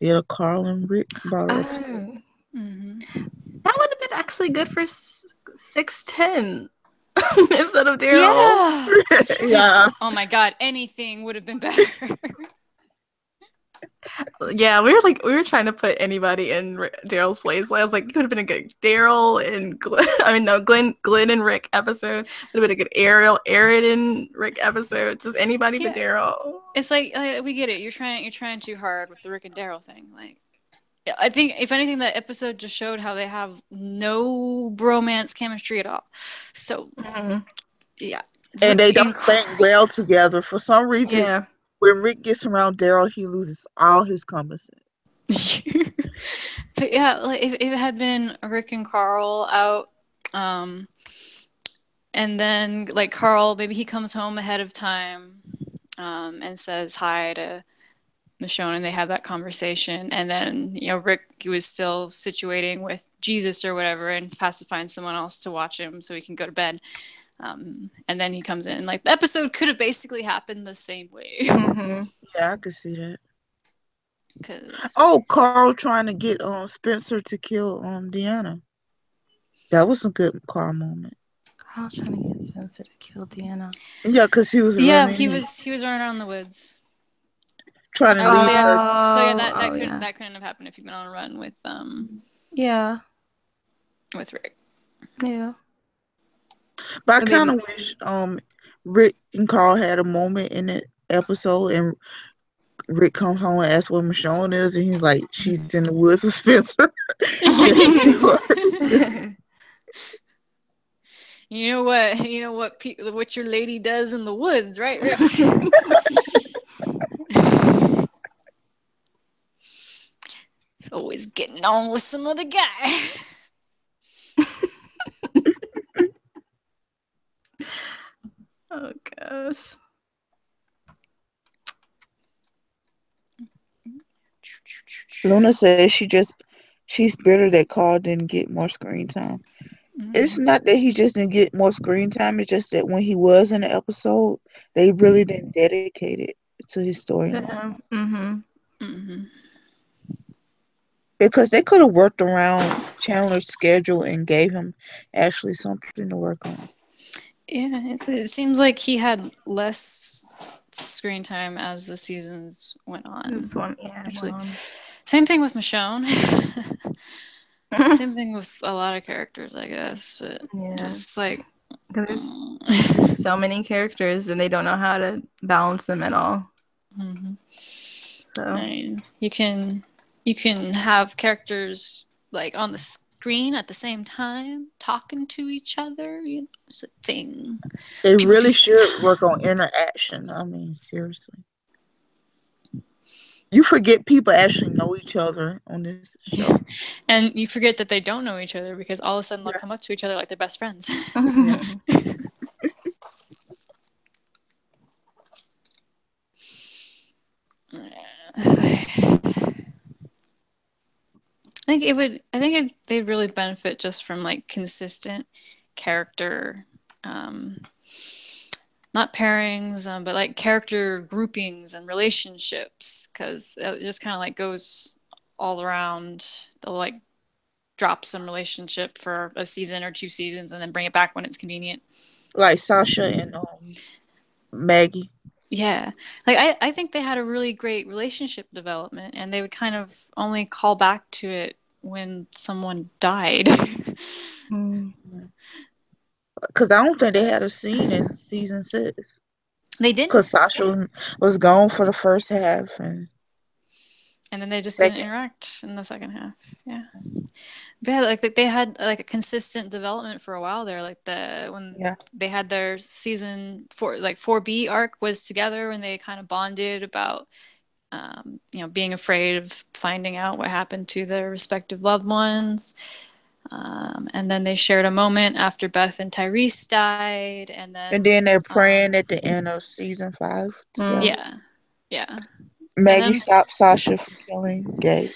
did a Carl and Rick bottle episode. That would have been actually good for 610 instead of Daryl. Yeah. Oh my God, anything would have been better. Yeah, we were trying to put anybody in Daryl's place. I was like, it would have been a good Daryl and Glenn and Rick episode. It would have been a good Aaron and Rick episode. Just anybody but Daryl. It's like we get it. You're trying too hard with the Rick and Daryl thing. Like, I think if anything, that episode just showed how they have no bromance chemistry at all. So, yeah. And they don't think well together for some reason. Yeah. When Rick gets around Daryl, he loses all his common sense. But yeah, like if it had been Rick and Carl out, and then like Carl, maybe he comes home ahead of time, and says hi to Michonne, and they have that conversation, and then Rick was still situating with Jesus or whatever, and has to find someone else to watch him so he can go to bed. And then he comes in. Like, the episode could have basically happened the same way. Yeah, I could see that. Cause Carl trying to get Spencer to kill Deanna. That was a good Carl moment. Carl trying to get Spencer to kill Deanna. Yeah, because he was running. He was running around the woods. Trying to that couldn't have happened if you'd been on a run with with Rick. Yeah. But I kind of wish Rick and Carl had a moment in that episode, and Rick comes home and asks where Michonne is, and he's like, she's in the woods with Spencer. You know what your lady does in the woods, right, Rick? It's always getting on with some other guy. Oh gosh. Luna says she's bitter that Carl didn't get more screen time. It's not that he just didn't get more screen time. It's just that when he was in the episode, they really didn't dedicate it to his storyline. Because they could have worked around Chandler's schedule and gave him actually something to work on. Yeah, it seems like he had less screen time as the seasons went on. Actually, same thing with Michonne. Same thing with a lot of characters, I guess. But just like there's so many characters, and they don't know how to balance them at all. So I mean, you can have characters like on the screen at the same time talking to each other. It's a thing. They really should work on interaction. I mean, seriously. You forget people actually know each other on this show. And you forget that they don't know each other because all of a sudden they'll Yeah. come up to each other like they're best friends. Yeah. They'd really benefit just from like consistent character, not pairings, but like character groupings and relationships, because it just kind of like goes all around. They'll like drop some relationship for a season or 2 seasons and then bring it back when it's convenient. Like Sasha and Maggie. Yeah. Like I think they had a really great relationship development, and they would kind of only call back to it when someone died. Because I don't think they had a scene in season 6. They didn't. Because Sasha was gone for the first half, and then they just didn't interact in the second half. Yeah. But yeah, like they had like a consistent development for a while there. Like when they had their season 4, like 4B arc was together, when they kind of bonded about being afraid of finding out what happened to their respective loved ones. And then they shared a moment after Beth and Tyrese died, and then they're praying at the end of season 5 together. Yeah. Maggie stopped Sasha from killing Gabe.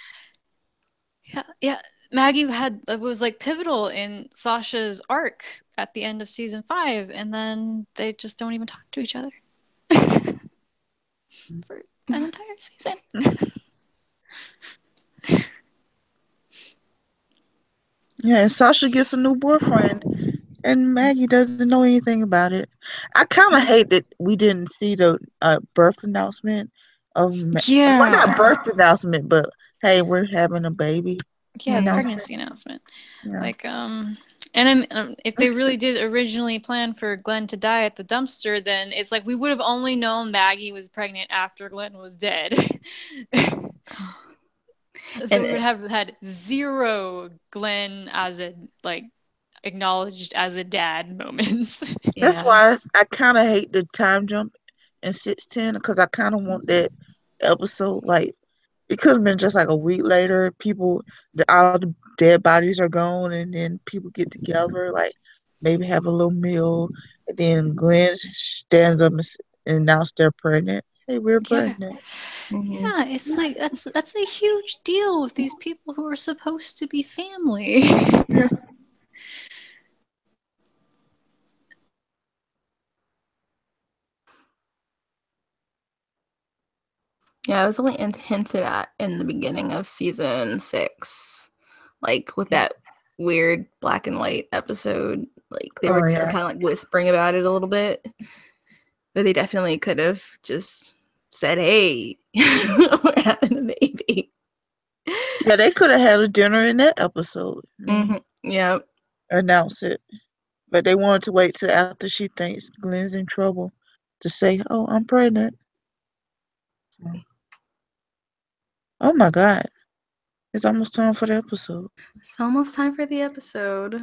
Yeah. Maggie was like pivotal in Sasha's arc at the end of season 5, and then they just don't even talk to each other for an entire season. Yeah, and Sasha gets a new boyfriend, and Maggie doesn't know anything about it. I kind of hate that we didn't see the birth announcement of well, not birth announcement, but hey, we're having a baby. Yeah, pregnancy announcement. Yeah. Like and if they really did originally plan for Glenn to die at the dumpster, then it's like we would have only known Maggie was pregnant after Glenn was dead. So we would have had 0 Glenn as a acknowledged as a dad moments. That's why I kind of hate the time jump in 610, because I kind of want that episode, like, it could have been just like a week later, all the dead bodies are gone, and then people get together, like maybe have a little meal, and then Glenn stands up and announces they're pregnant. Hey, we're pregnant. Yeah, it's like that's a huge deal with these people who are supposed to be family. Yeah. Yeah, it was only hinted at in the beginning of season 6, like with that weird black and white episode. Like they were kind of like whispering about it a little bit, but they definitely could have just said, "Hey, we're having a baby." Yeah, they could have had a dinner in that episode. Yeah, announce it, but they wanted to wait till after she thinks Glenn's in trouble to say, "Oh, I'm pregnant." So. Oh my God. It's almost time for the episode. It's almost time for the episode.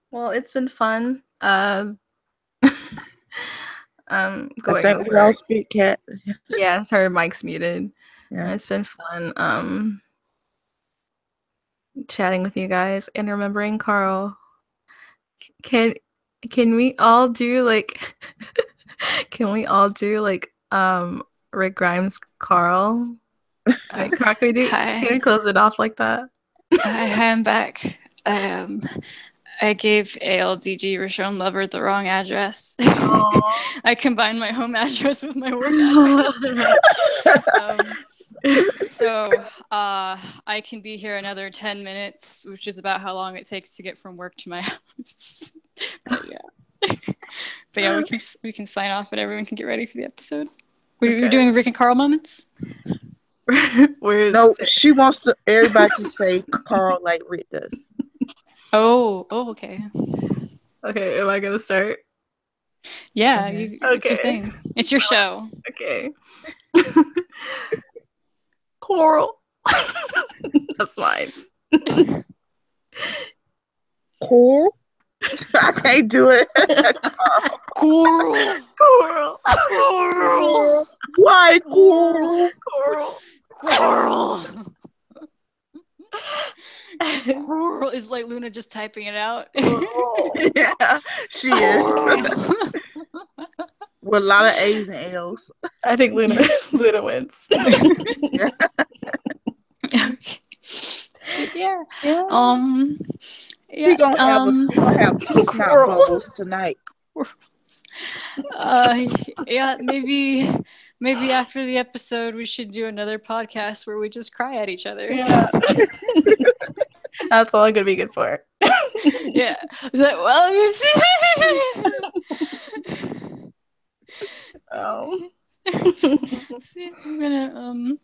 Well, it's been fun. Going I think we lost Big Cat. Yeah, her mic's muted. Yeah. It's been fun chatting with you guys and remembering Carl. Can we all do like Rick Grimes Carl? Can we close it off like that? Hi, I'm back. I gave ALDG Rashawn Lover the wrong address. I combined my home address with my work address. So I can be here another 10 minutes, which is about how long it takes to get from work to my house. But yeah, we can sign off and everyone can get ready for the episode. We're doing Rick and Carl moments? No, she wants everybody to say Carl like Rick does. Oh, okay. Okay, am I gonna start? Yeah, it's your thing. It's your show. Okay. Coral. That's fine. Coral? I can't do it. Coral. Coral. Coral. Why coral? just typing it out. Yeah, she is. With a lot of A's and L's. I think Luna wins. Yeah. But yeah. Yeah. He gonna have two snot bubbles tonight. Yeah, maybe after the episode we should do another podcast where we just cry at each other. Yeah. That's all I'm gonna be good for. Yeah. It's like, well, you see. Oh. See, I'm gonna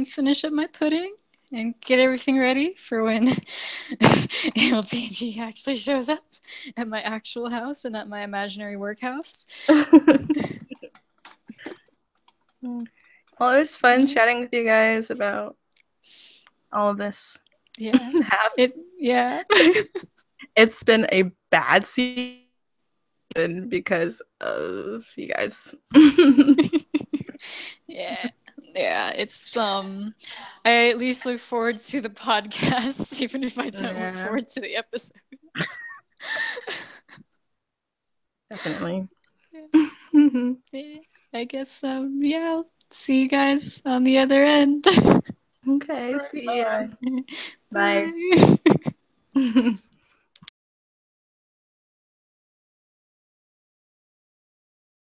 finish up my pudding and get everything ready for when LTG actually shows up at my actual house and at my imaginary workhouse. Well, it was fun chatting with you guys about all of this. Yeah. Yeah. It's been a bad season because of you guys. Yeah, it's I at least look forward to the podcast, even if I don't look forward to the episode. Definitely. I guess yeah, I'll see you guys on the other end. Okay, see ya. Bye. Bye.